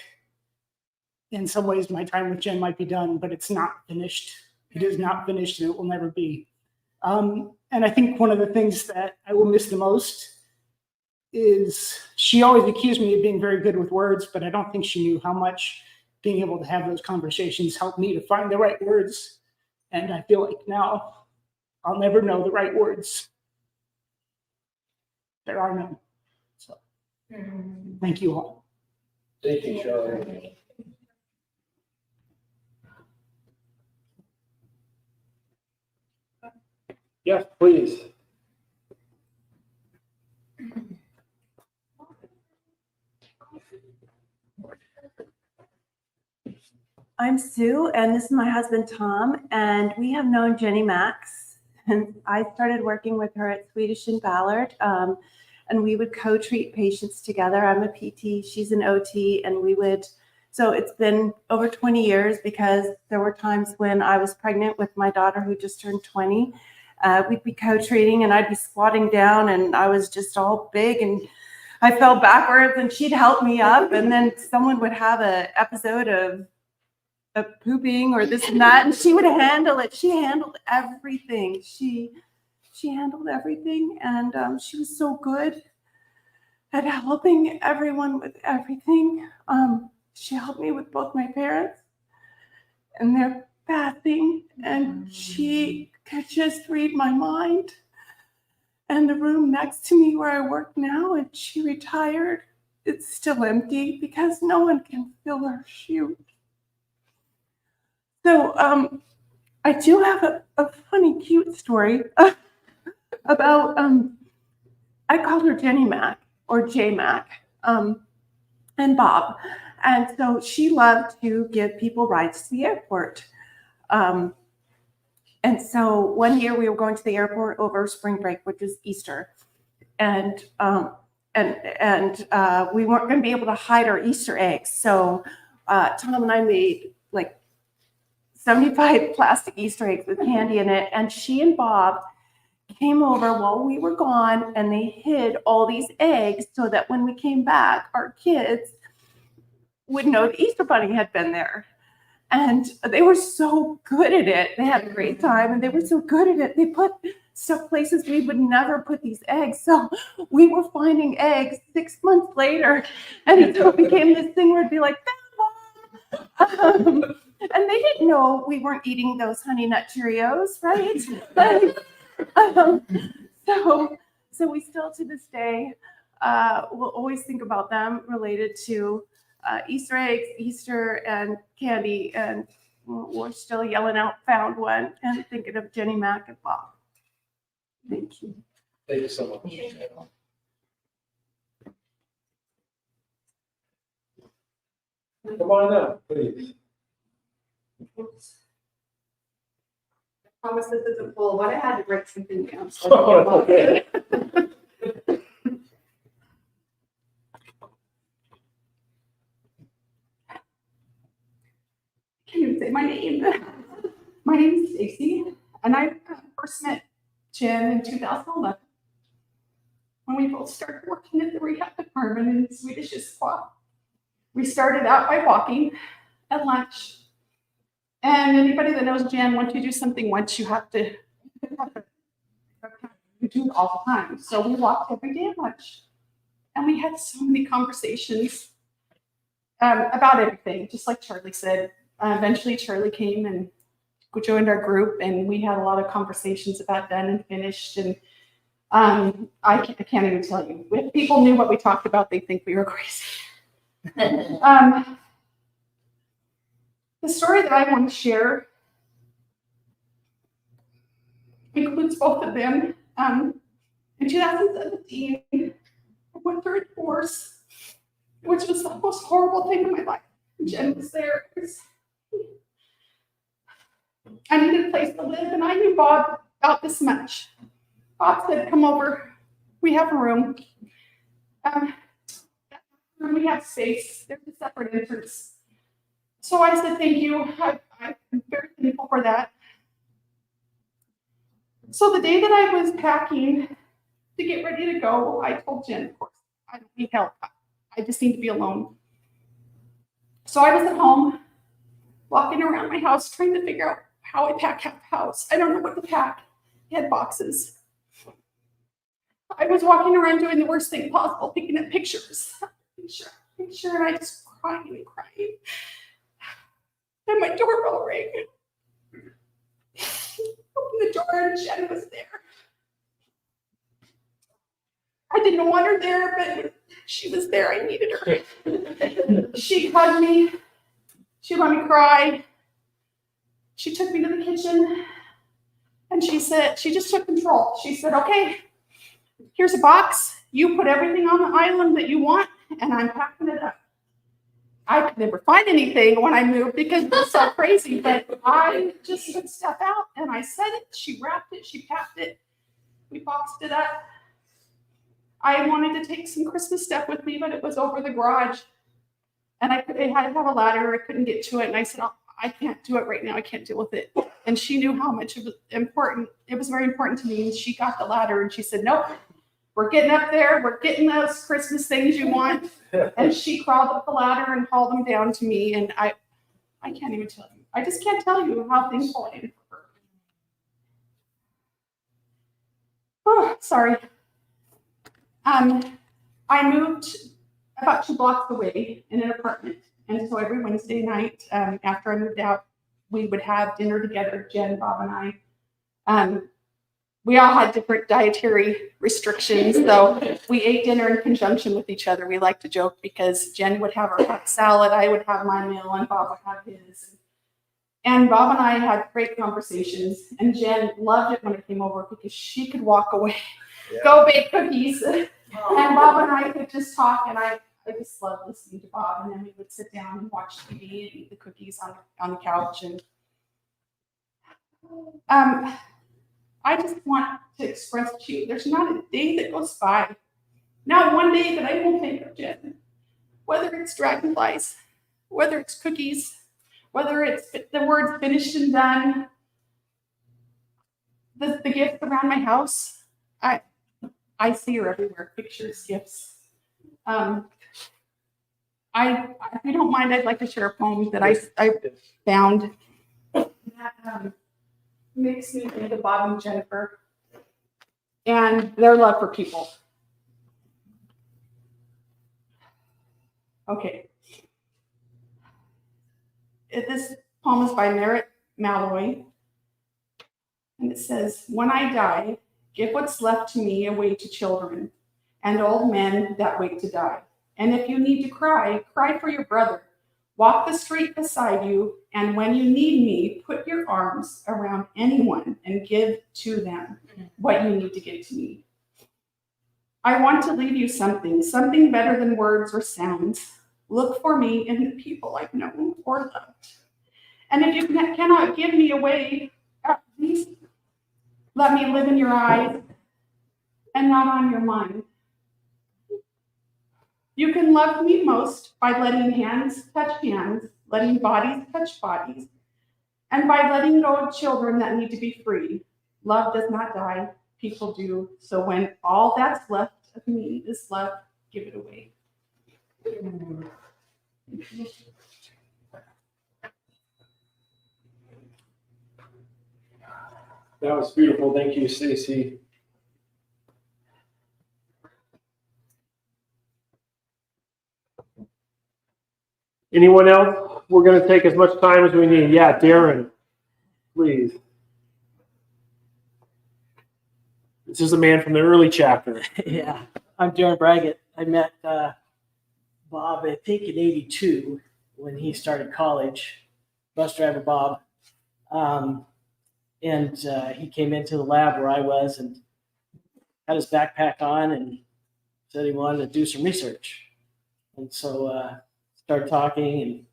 in some ways my time with Jen might be done, but it's not finished. It is not finished, and it will never be. And I think one of the things that I will miss the most is she always accused me of being very good with words, but I don't think she knew how much being able to have those conversations helped me to find the right words. And I feel like now I'll never know the right words. There are none. So thank you all. Thank you, Charlie. Yes, please. I'm Sue, and this is my husband, Tom, and we have known Jenny Max. And I started working with her at Swedish and Ballard, and we would co-treat patients together. I'm a PT, she's an OT, and we would, so it's been over 20 years because there were times when I was pregnant with my daughter who just turned 20. We'd be co-treating, and I'd be squatting down, and I was just all big, and I fell backwards, and she'd help me up, and then someone would have an episode of pooping or this and that, and she would handle it. She handled everything. She handled everything, and she was so good at helping everyone with everything. She helped me with both my parents and their bathing, and she could just read my mind. And the room next to me where I work now, and she retired, it's still empty because no one can fill her shoes. So I do have a funny, cute story about, I called her Jenny Mac or J Mac and Bob. And so she loved to give people rides to the airport. And so one year we were going to the airport over spring break, which is Easter. And we weren't going to be able to hide our Easter eggs. So Tom and I made like 75 plastic Easter eggs with candy in it. And she and Bob came over while we were gone, and they hid all these eggs so that when we came back, our kids would know the Easter Bunny had been there. And they were so good at it. They had a great time, and they were so good at it. They put stuff places we would never put these eggs. So we were finding eggs 6 months later, and it became this thing where it'd be like, and they didn't know we weren't eating those Honey Nut Cheerios, right? So we still to this day will always think about them related to Easter eggs, Easter, and candy, and we're still yelling out "found one" and thinking of Jenny Mac and Bob. Thank you. Thank you so much. Come on up, please. I promise this isn't full, but I had to write something down. Oh, okay. Can't even say my name. My name is Stacy, and I first met Jen in 2011 when we both started working at the rehab department in Swedish Squad. We started out by walking at lunch. And anybody that knows Jen, once you do something once, you have to do it all the time. So we walked every day at lunch, and we had so many conversations about everything, just like Charlie said. Eventually, Charlie came and joined our group, and we had a lot of conversations about done and finished. And I can't even tell you. If people knew what we talked about, they'd think we were crazy. The story that I want to share includes both of them. In 2017, I went through a divorce, which was the most horrible thing in my life. Jen was there. I needed a place to live, and I knew Bob about this much. Bob said, "Come over. We have a room. We have space. There's a separate entrance." So I said, "Thank you. I'm very thankful for that." So the day that I was packing to get ready to go, I told Jen, of course, I don't need help. I just need to be alone. So I was at home, walking around my house, trying to figure out how I pack half the house. I don't know what to pack. I had boxes. I was walking around doing the worst thing possible, picking up pictures, and I just crying and crying. And my doorbell rang. Opened the door and Jen was there. I didn't want her there, but she was there. I needed her. She hugged me. She let me cry. She took me to the kitchen, and she just took control. She said, "Okay, here's a box. You put everything on the island that you want, and I'm packing it up." I could never find anything when I moved because it was so crazy, but I just took stuff out and I set it, she wrapped it, she packed it, we boxed it up. I wanted to take some Christmas stuff with me, but it was over the garage. And I had to have a ladder, I couldn't get to it. And I said, "Oh, I can't do it right now, I can't deal with it." And she knew how much it was very important to me. And she got the ladder and she said, "Nope. We're getting up there. We're getting those Christmas things you want." And she crawled up the ladder and hauled them down to me. And I can't even tell you. I just can't tell you how thankful I am for her. Oh, sorry. I moved about 2 blocks away in an apartment. And so every Wednesday night after I moved out, we would have dinner together, Jen, Bob, and I. We all had different dietary restrictions, so we ate dinner in conjunction with each other. We like to joke because Jen would have her hot salad, I would have my meal, and Bob would have his. And Bob and I had great conversations, and Jen loved it when I came over because she could walk away, go bake cookies, and Bob and I could just talk, and I just loved listening to Bob, and then we would sit down and watch TV and eat the cookies on the couch. And I just want to express to you, there's not a day that goes by, not one day that I won't think of Jen. Whether it's dragonflies, whether it's cookies, whether it's the words finished and done, the gifts around my house, I see her everywhere, pictures, gifts. If you don't mind, I'd like to share a poem that I found that makes me think of Bob and Jennifer and their love for people. Okay. This poem is by Merritt Malloy, and it says, "When I die, give what's left to me away to children and old men that wait to die. And if you need to cry, cry for your brother. Walk the street beside you, and when you need me, put your arms around anyone and give to them what you need to give to me. I want to leave you something better than words or sounds. Look for me in the people I've known or loved. And if you cannot give me away, at least let me live in your eyes and not on your mind. You can love me most by letting hands touch hands, letting bodies touch bodies, and by letting go of children that need to be free. Love does not die, people do. So when all that's left of me is love, give it away. That was beautiful. Thank you, Stacy. Anyone else? We're going to take as much time as we need. Yeah, Darren, please. This is a man from the early chapter. Yeah, I'm Darren Braggett. I met Bob, I think, in '82 when he started college, bus driver Bob. And he came into the lab where I was and had his backpack on and said he wanted to do some research. And so started talking, and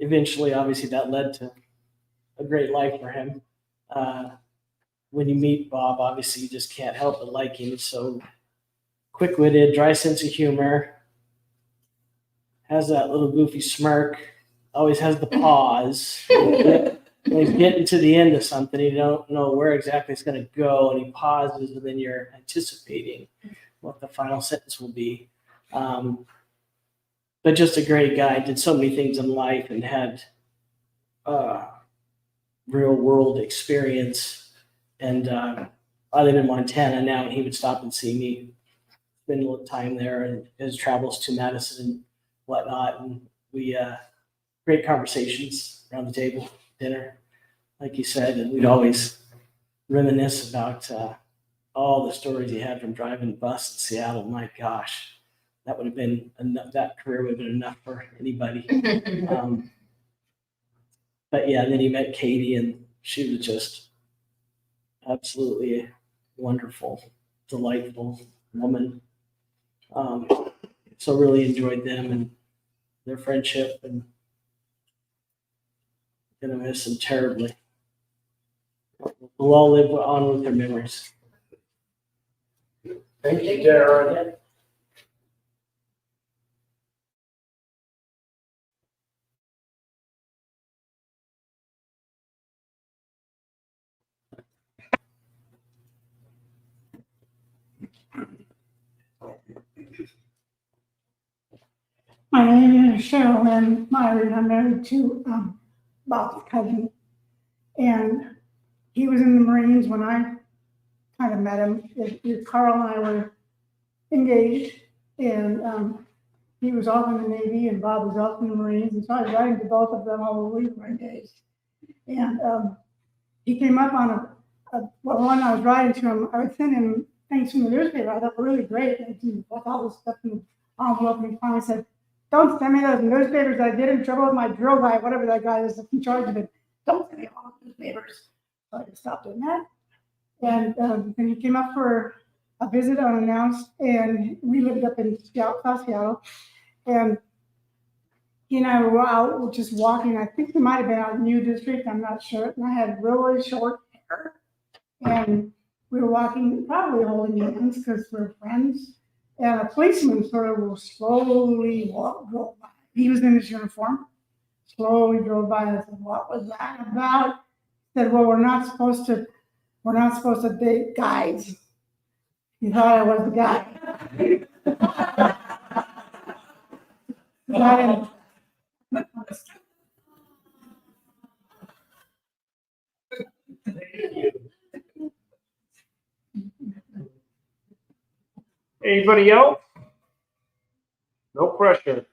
eventually, obviously, that led to a great life for him. When you meet Bob, obviously, you just can't help but like him. So quick-witted, dry sense of humor, has that little goofy smirk, always has the pause. When he's getting to the end of something, you don't know where exactly it's going to go, and he pauses, and then you're anticipating what the final sentence will be. But just a great guy, did so many things in life and had real world experience. And I live in Montana now, and he would stop and see me, spend a little time there, and his travels to Madison and whatnot. And we great conversations around the table, dinner, like you said, and we'd always reminisce about all the stories he had from driving the bus in Seattle. My gosh, that would have been enough. That career would have been enough for anybody. But yeah, and then he met Katy, and she was just absolutely wonderful, delightful woman. So really enjoyed them and their friendship, and gonna miss them terribly. We'll all live on with their memories. Thank you, Darren. My name is Cheryl Lynn Myers. I'm married to Bob's cousin. And he was in the Marines when I kind of met him. Carl and I were engaged, and he was off in the Navy and Bob was off in the Marines. And so I was writing to both of them while we were engaged. And he came up on well, when I was writing to him, I would send him things from the newspaper. I thought were really great. And he put all this stuff in the envelope, and he finally said, "Don't send me those newspapers. I get in trouble with my drill guy, whatever that guy is in charge of it. Don't send me all those newspapers." So I just stopped doing that. And then he came up for a visit unannounced, and we lived up in South Seattle. And he and I were out just walking. I think we might have been out in New District. I'm not sure. And I had really short hair. And we were walking, probably holding hands because we're friends. And a policeman sort of will slowly drove by. He was in his uniform. Slowly drove by. I said, "What was that about?" He said, "Well, we're not supposed to date guys." He thought I was the guy. Anybody else? No pressure.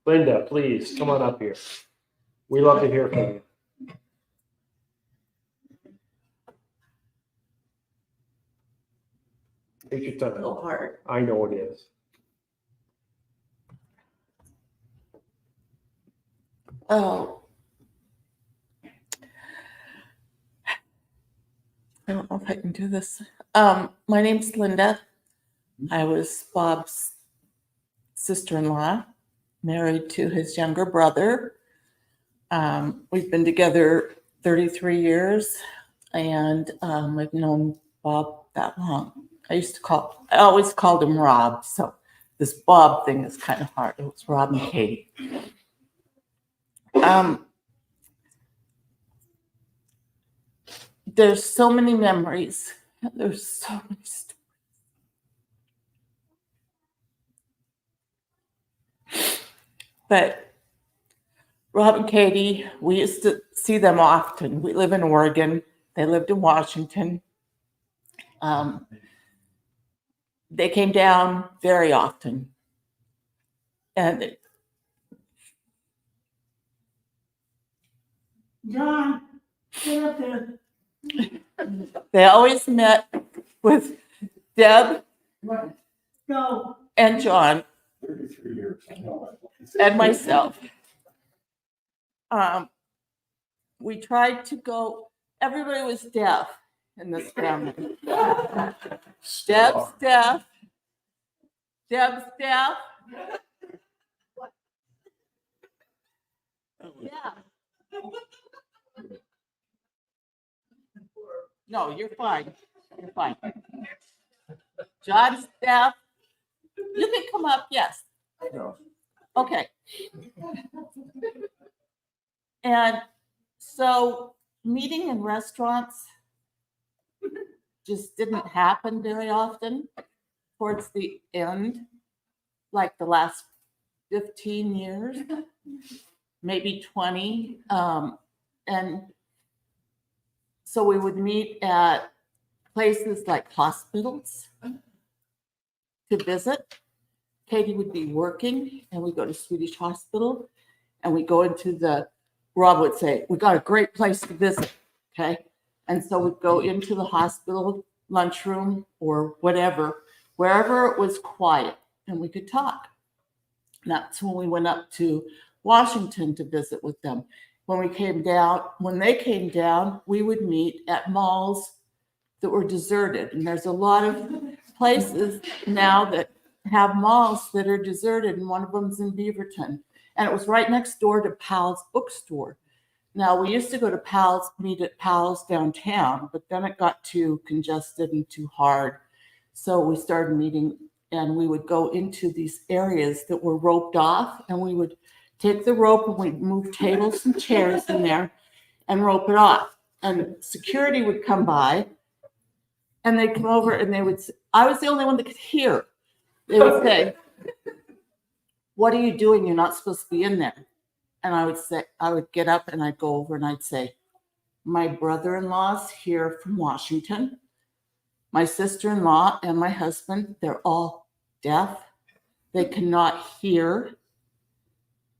Linda, please come on up here. We love to hear from you. Take your time. so hard. I know it is. Oh. I don't know if I can do this. My name's Linda. I was Bob's sister-in-law, married to his younger brother. We've been together 33 years, and I've known Bob that long. I always called him Rob, so this Bob thing is kind of hard. It was Rob and Katy. There's so many memories. There's so many stories. But Rob and Katy, we used to see them often. We live in Oregon. They lived in Washington. They came down very often. And John, get up there. they always met with Deb Go. and John 33 years. and myself. We tried to go, everybody was deaf in this family. Deb's deaf. Deb's deaf. Yeah. No, you're fine. You're fine. John's deaf. You can come up, yes. No. Okay. And so meeting in restaurants just didn't happen very often towards the end, like the last 15 years, maybe 20. And so we would meet at places like hospitals to visit. Katy would be working and we'd go to Swedish Hospital and we go into Rob would say, we got a great place to visit, okay? And so we'd go into the hospital lunchroom or whatever, wherever it was quiet and we could talk. That's when we went up to Washington to visit with them. When they came down, we would meet at malls that were deserted. And there's a lot of places now that have malls that are deserted, and one of them's in Beaverton. And it was right next door to Powell's bookstore. Now, we used to go to meet at Powell's downtown, but then it got too congested and too hard. So we started meeting, and we would go into these areas that were roped off, and we would take the rope and we'd move tables and chairs in there and rope it off. And security would come by, and they'd come over and they would say, I was the only one that could hear. They would say, what are you doing? You're not supposed to be in there. And I would get up and I'd go over and I'd say, my brother-in-law's here from Washington. My sister-in-law and my husband, they're all deaf. They cannot hear.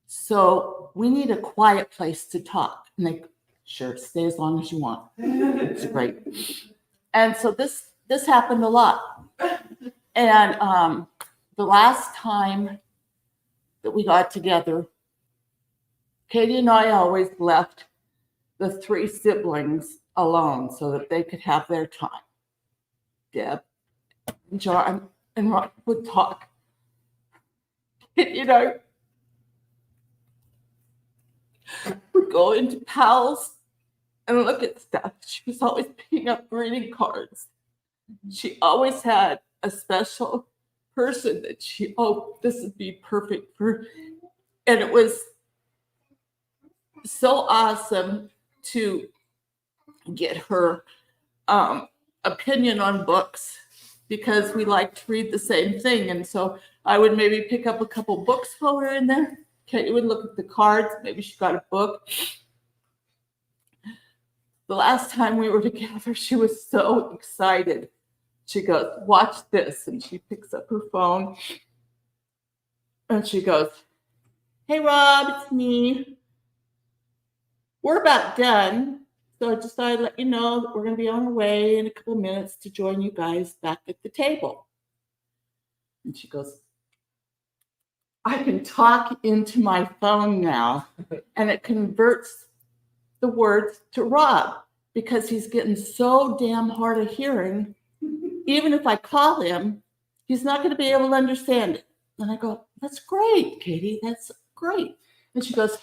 So we need a quiet place to talk. And they, sure, stay as long as you want. It's great. And so this happened a lot. And the last time that we got together, Katy and I always left the three siblings alone so that they could have their time. Deb and John and Rob would talk. You know, we'd go into Powell's and look at stuff. She was always picking up greeting cards. She always had a special person that this would be perfect for. And it was so awesome to get her opinion on books because we like to read the same thing. And so I would maybe pick up a couple books while we're in there. Katy would look at the cards. Maybe she got a book. The last time we were together, she was so excited. She goes, watch this. And she picks up her phone. And she goes, hey, Rob, it's me. We're about done. So I just thought I'd let you know that we're going to be on our way in a couple of minutes to join you guys back at the table. And she goes, I can talk into my phone now, and it converts the words to Rob because he's getting so damn hard of hearing. Even if I call him, he's not going to be able to understand it. And I go, that's great, Katy. That's great. And she goes,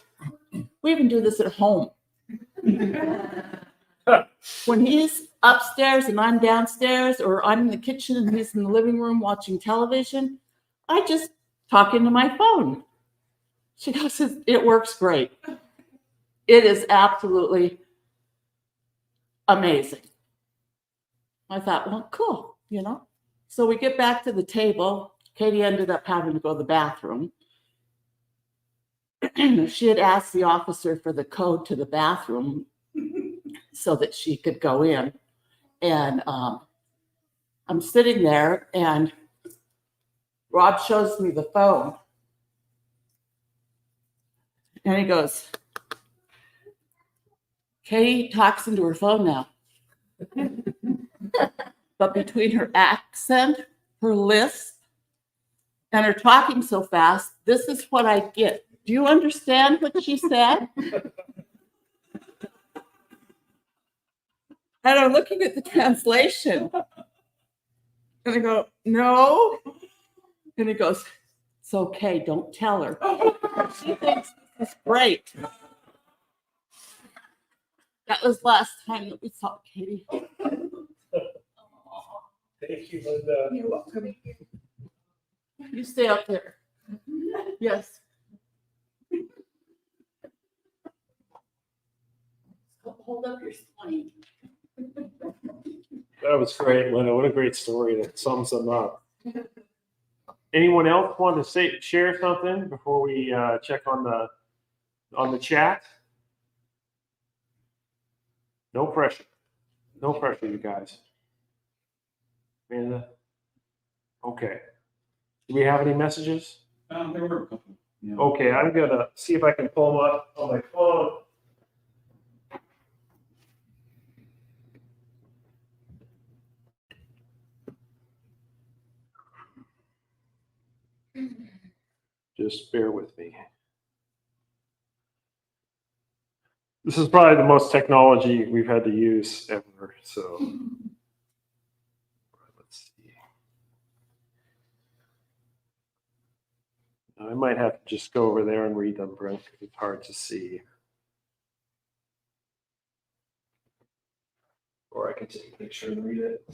we even do this at home. When he's upstairs and I'm downstairs, or I'm in the kitchen and he's in the living room watching television, I just talk into my phone. She goes, it works great. It is absolutely amazing. I thought, well, cool, you know? So we get back to the table. Katy ended up having to go to the bathroom. She had asked the officer for the code to the bathroom so that she could go in. And I'm sitting there, and Rob shows me the phone. And he goes, Katy talks into her phone now. But between her accent, her lisp, and her talking so fast, this is what I get. Do you understand what she said? And I'm looking at the translation. And I go, no. And he goes, it's okay, don't tell her. She thinks this is great. That was last time that we saw Katy. Thank you, Linda. You're welcome. You stay up there. Yes. Hold up your spine. That was great, Linda. What a great story that sums them up. Anyone else want to share something before we check on the chat? No pressure. No pressure, you guys. Amanda? Okay. Do we have any messages? There were a couple. Yeah. Okay, I'm gonna see if I can pull them up on my phone. Just bear with me. This is probably the most technology we've had to use ever, so. Let's see. I might have to just go over there and read them, Brent, because it's hard to see. Or I can take a picture and read it.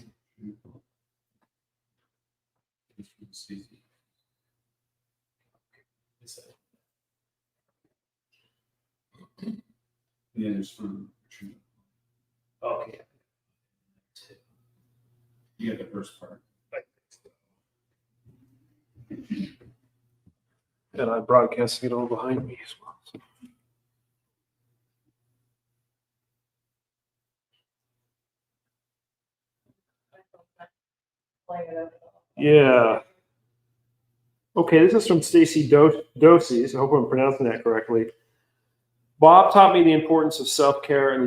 Yeah, there's from. Okay. You got the first part. And I'm broadcasting it all behind me as well. So. Yeah. Okay, this is from Stacy Doses. I hope I'm pronouncing that correctly. Bob taught me the importance of self-care and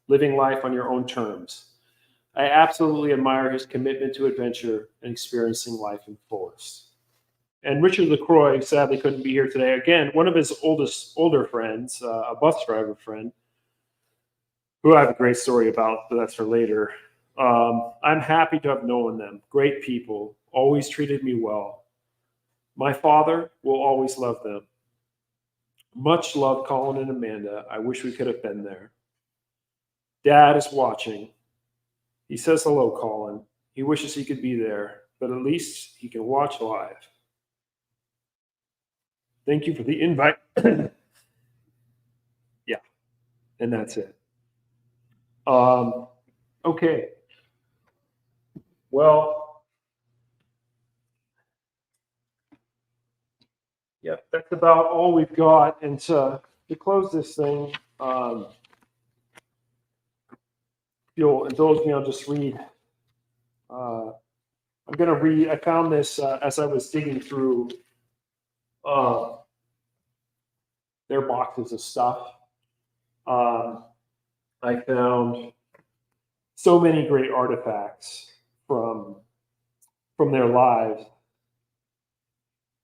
living life on your own terms. I absolutely admire his commitment to adventure and experiencing life in fullest. And Richard LaCroix sadly couldn't be here today. Again, one of his older friends, a bus driver friend, who I have a great story about, but that's for later. I'm happy to have known them. Great people, always treated me well. My father will always love them. Much love, Colin and Amanda. I wish we could have been there. Dad is watching. He says hello, Colin. He wishes he could be there, but at least he can watch live. Thank you for the invite. Yeah, and that's it. Okay. Well, yeah, that's about all we've got. And to close this thing, if you'll indulge me, I'll just read. I'm going to read. I found this as I was digging through their boxes of stuff. I found so many great artifacts from their lives.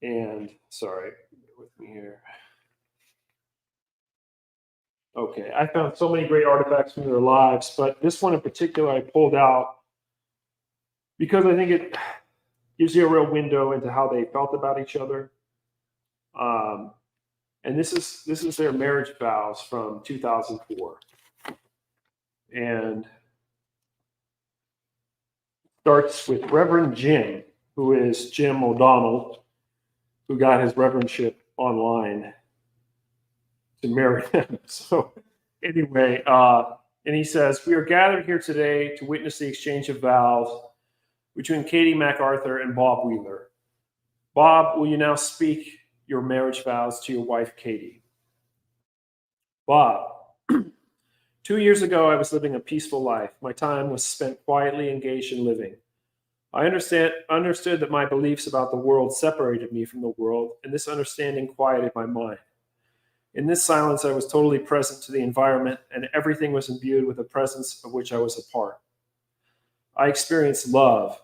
And sorry, bear with me here. Okay, I found so many great artifacts from their lives, but this one in particular I pulled out because I think it gives you a real window into how they felt about each other. And this is their marriage vows from 2004, and starts with Reverend Jim, who is Jim O'Donnell, who got his reverendship online to marry them. So anyway, and he says, "We are gathered here today to witness the exchange of vows between Katy MacArthur and Bob Wheeler. Bob, will you now speak your marriage vows to your wife, Katy?" Bob, 2 years ago, I was living a peaceful life. My time was spent quietly engaged in living. I understood that my beliefs about the world separated me from the world, and this understanding quieted my mind. In this silence, I was totally present to the environment, and everything was imbued with a presence of which I was a part. I experienced love,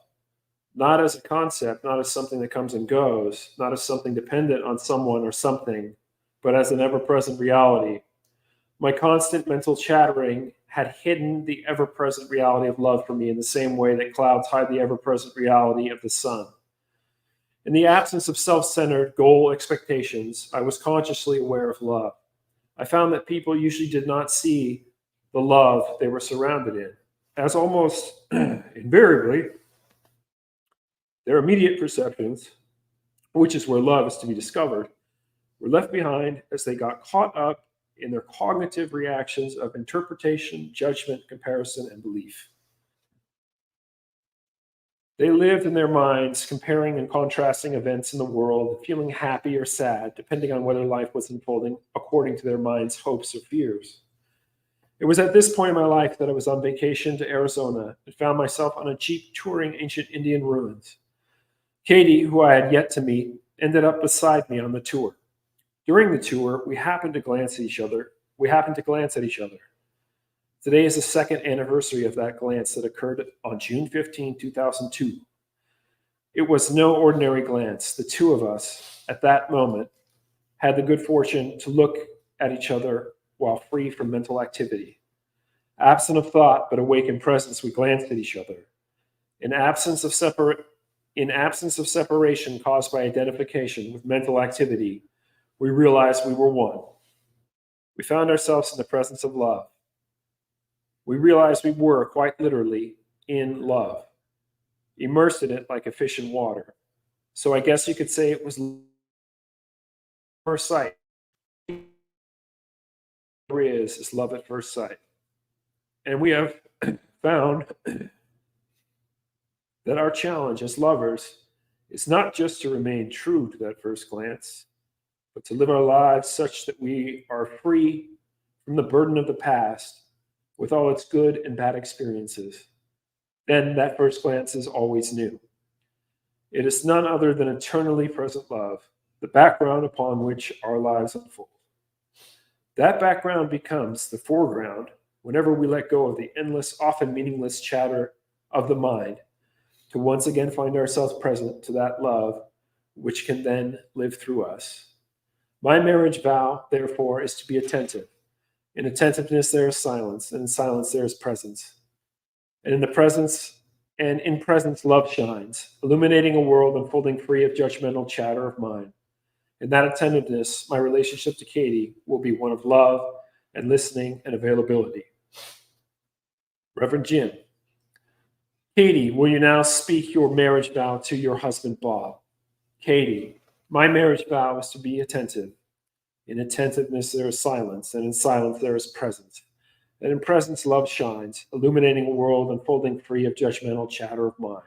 not as a concept, not as something that comes and goes, not as something dependent on someone or something, but as an ever-present reality. My constant mental chattering had hidden the ever-present reality of love for me in the same way that clouds hide the ever-present reality of the sun. In the absence of self-centered goal expectations, I was consciously aware of love. I found that people usually did not see the love they were surrounded in, as almost invariably, their immediate perceptions, which is where love is to be discovered, were left behind as they got caught up in their cognitive reactions of interpretation, judgment, comparison, and belief. They lived in their minds, comparing and contrasting events in the world, feeling happy or sad, depending on whether life was unfolding according to their mind's hopes or fears. It was at this point in my life that I was on vacation to Arizona and found myself on a jeep touring ancient Indian ruins. Katy, who I had yet to meet, ended up beside me on the tour. During the tour, we happened to glance at each other. Today is the second anniversary of that glance that occurred on June 15, 2002. It was no ordinary glance. The two of us, at that moment, had the good fortune to look at each other while free from mental activity. Absent of thought, but awake in presence, we glanced at each other. In absence of separation caused by identification with mental activity, we realized we were one. We found ourselves in the presence of love. We realized we were, quite literally, in love, immersed in it like a fish in water. So I guess you could say it was first sight. Is love at first sight. And we have found that our challenge as lovers is not just to remain true to that first glance, but to live our lives such that we are free from the burden of the past with all its good and bad experiences. Then that first glance is always new. It is none other than eternally present love, the background upon which our lives unfold. That background becomes the foreground whenever we let go of the endless, often meaningless chatter of the mind to once again find ourselves present to that love which can then live through us. My marriage vow, therefore, is to be attentive. In attentiveness, there is silence, and in silence, there is presence. And in presence, love shines, illuminating a world unfolding free of judgmental chatter of mind. In that attentiveness, my relationship to Katy will be one of love and listening and availability. Reverend Jim. Katy, will you now speak your marriage vow to your husband, Bob? Katy, my marriage vow is to be attentive. In attentiveness, there is silence, and in silence, there is presence. And in presence, love shines, illuminating a world unfolding free of judgmental chatter of mind.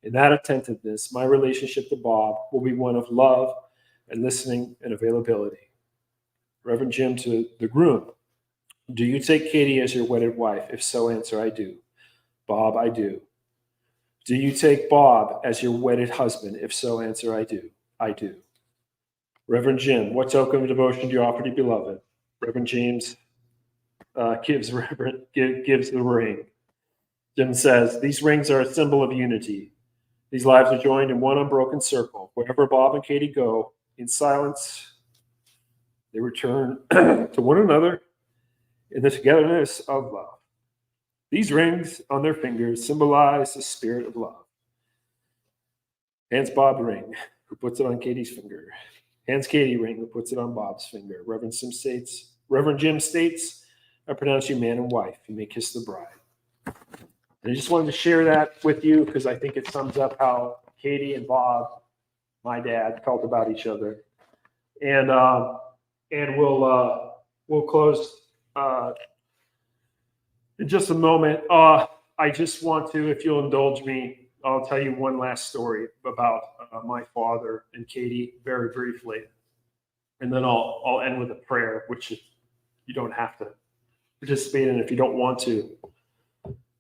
In that attentiveness, my relationship to Bob will be one of love and listening and availability. Reverend Jim to the groom. Do you take Katy as your wedded wife? If so, answer, I do. Bob, I do. Do you take Bob as your wedded husband? If so, answer, I do. I do. Reverend Jim, what token of devotion do you offer to your beloved? Reverend James, gives the ring. Jim says, these rings are a symbol of unity. These lives are joined in one unbroken circle. Wherever Bob and Katy go, in silence, they return to one another in the togetherness of love. These rings on their fingers symbolize the spirit of love. Hands Bob ring, who puts it on Katy's finger. Hands Katy ring, who puts it on Bob's finger. Reverend Jim states, I pronounce you man and wife. You may kiss the bride. And I just wanted to share that with you because I think it sums up how Katy and Bob, my dad, felt about each other. And we'll close in just a moment. I just want to, if you'll indulge me, I'll tell you one last story about my father and Katy very briefly. And then I'll end with a prayer, which you don't have to participate in if you don't want to.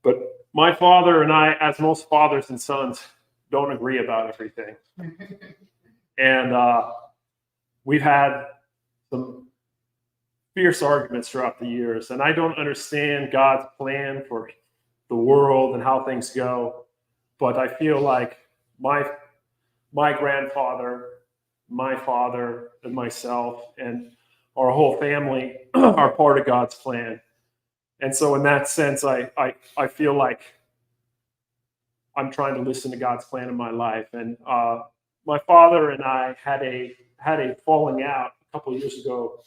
But my father and I, as most fathers and sons, don't agree about everything. And we've had some fierce arguments throughout the years. And I don't understand God's plan for the world and how things go. But I feel like my grandfather, my father, and myself, and our whole family are part of God's plan. And so in that sense, I feel like I'm trying to listen to God's plan in my life. And my father and I had a falling out a couple of years ago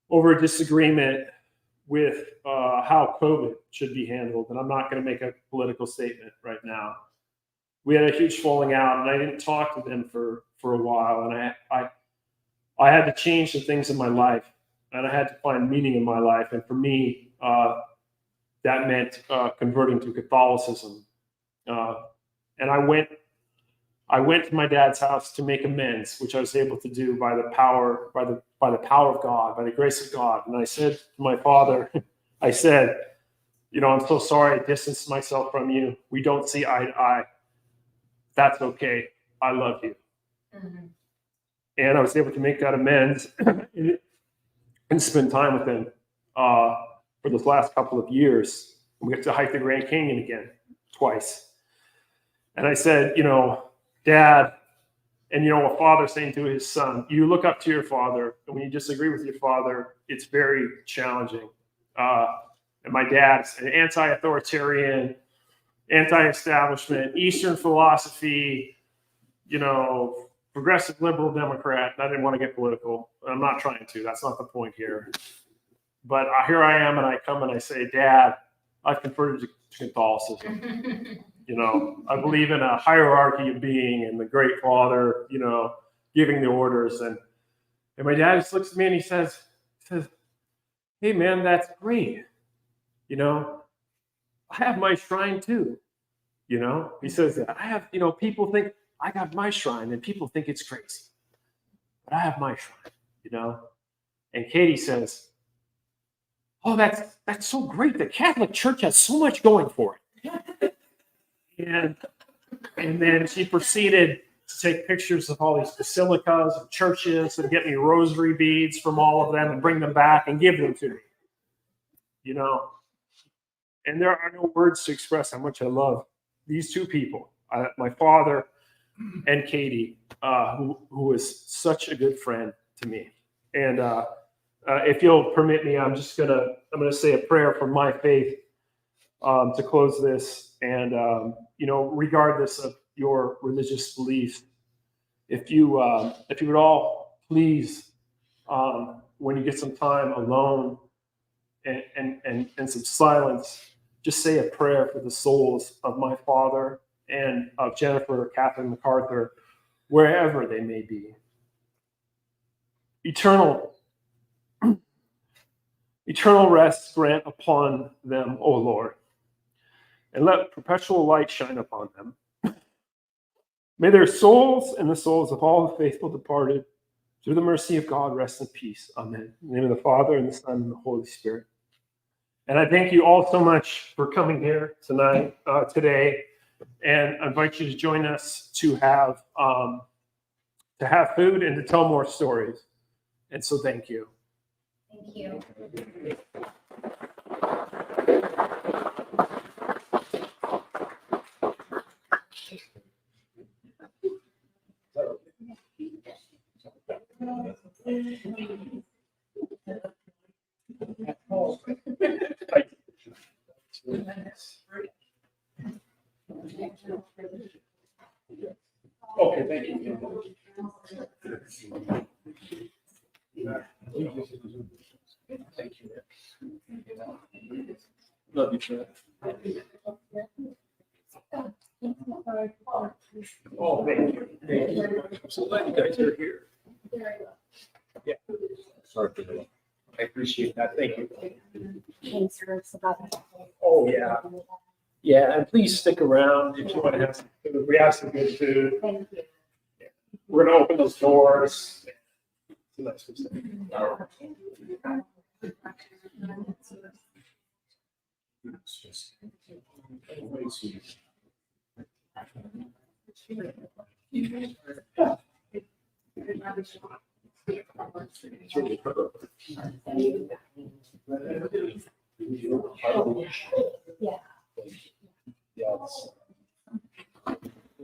over a disagreement with how COVID should be handled. And I'm not going to make a political statement right now. We had a huge falling out, and I didn't talk to them for a while. And I had to change some things in my life, and I had to find meaning in my life. And for me, that meant converting to Catholicism. And I went to my dad's house to make amends, which I was able to do by the power of God, by the grace of God. And I said to my father, I said, I'm so sorry I distanced myself from you. We don't see eye to eye. That's okay. I love you. Mm-hmm. And I was able to make that amends and spend time with him for those last couple of years. We got to hike the Grand Canyon again, twice. And I said, Dad, and a father saying to his son, you look up to your father, and when you disagree with your father, it's very challenging. And my dad's an anti-authoritarian, anti-establishment, Eastern philosophy, progressive liberal Democrat. And I didn't want to get political. I'm not trying to. That's not the point here. But here I am, and I come and I say, Dad, I've converted to Catholicism. I believe in a hierarchy of being and the great father, giving the orders. And my dad just looks at me and he says, hey, man, that's great. I have my shrine too. He says that I have, people think I got my shrine and people think it's crazy, but I have my shrine, And Katy says, oh, that's so great. The Catholic Church has so much going for it. And then she proceeded to take pictures of all these basilicas and churches and get me rosary beads from all of them and bring them back and give them to me. And there are no words to express how much I love these two people, my father and Katy, who was such a good friend to me. And if you'll permit me, I'm gonna say a prayer for my faith to close this. And regardless of your religious beliefs, if you would all please, when you get some time alone and some silence, just say a prayer for the souls of my father and of Jennifer or Catherine MacArthur, wherever they may be. Eternal rest grant upon them, O Lord, and let perpetual light shine upon them. May their souls and the souls of all the faithful departed, through the mercy of God, rest in peace. Amen. In the name of the Father, and the Son, and the Holy Spirit. And I thank you all so much for coming here tonight, today, and I invite you to join us to have food and to tell more stories. And so thank you. Thank you. Love you, Fred. Oh, thank you. Thank you. I'm so glad you guys are here. Yeah. Sorry for that. I appreciate that. Thank you. Oh, yeah. Yeah, and please stick around if you want to have some food. We have some good food. Thank you. We're gonna open those doors. Nice to see. Yeah.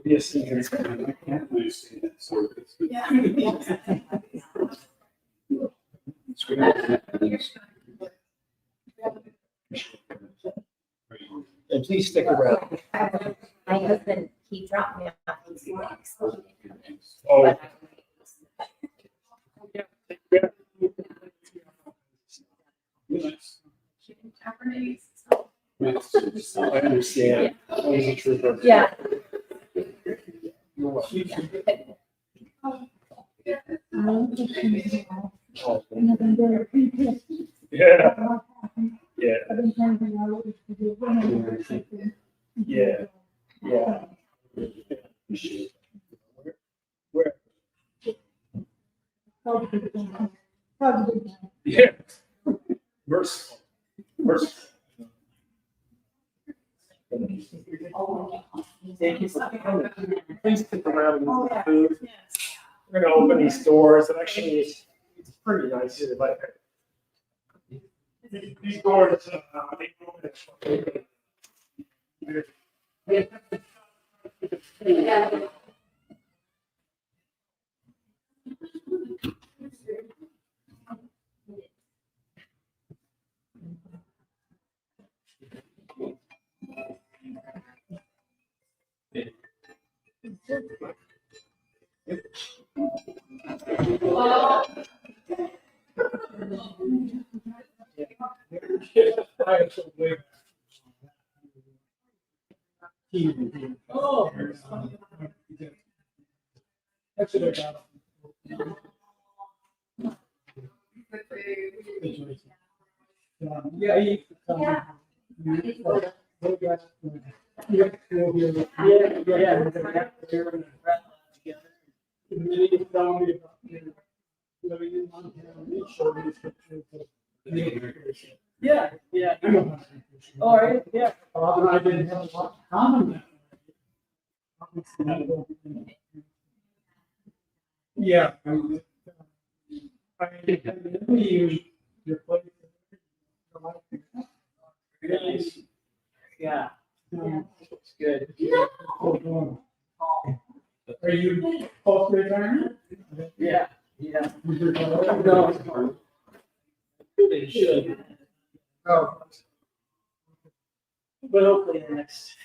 Yes. Yes. I can't really see it, so it's- It's good. And please stick around. My husband, he dropped me off these weeks. Oh. I understand. He's a trooper. Yeah. You're welcome. Yeah. Yeah. Yeah. Yeah. Where? Yeah. Merciful. Merciful. Thank you for coming. Please stick around and get some food. We're gonna open these doors, and actually, it's pretty nice here. Like these doors, they open. Oh. That's what I got. Yeah, you can come. Yeah, yeah. All right, yeah. Bob and I didn't have a lot in common. Yeah. I knew you, your place. Yeah. It's good. Are you post retirement? Yeah, yeah. No. They should. Oh. But hopefully in the next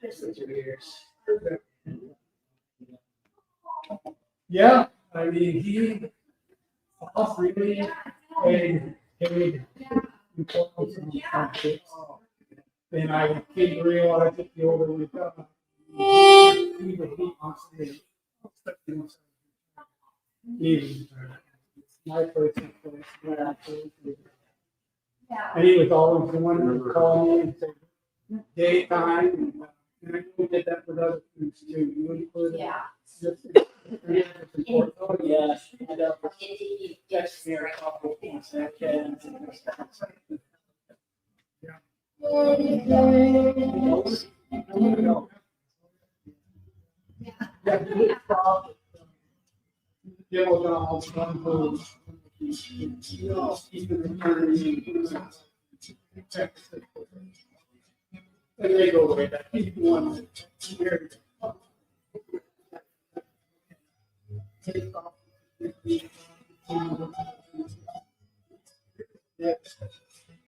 2 years. Yeah, I mean, he also really paid importance on conflicts. And I came to realize that the older we got, he would be constantly expecting himself. Even my person, and he was always the one who would call me and say, daytime. And I know we did that with other things too. You included. Yeah. Oh, yeah. I know. Text me or call me. Yeah, well, all one who, he's been returning. And they go away back. He's the one that married. Yeah.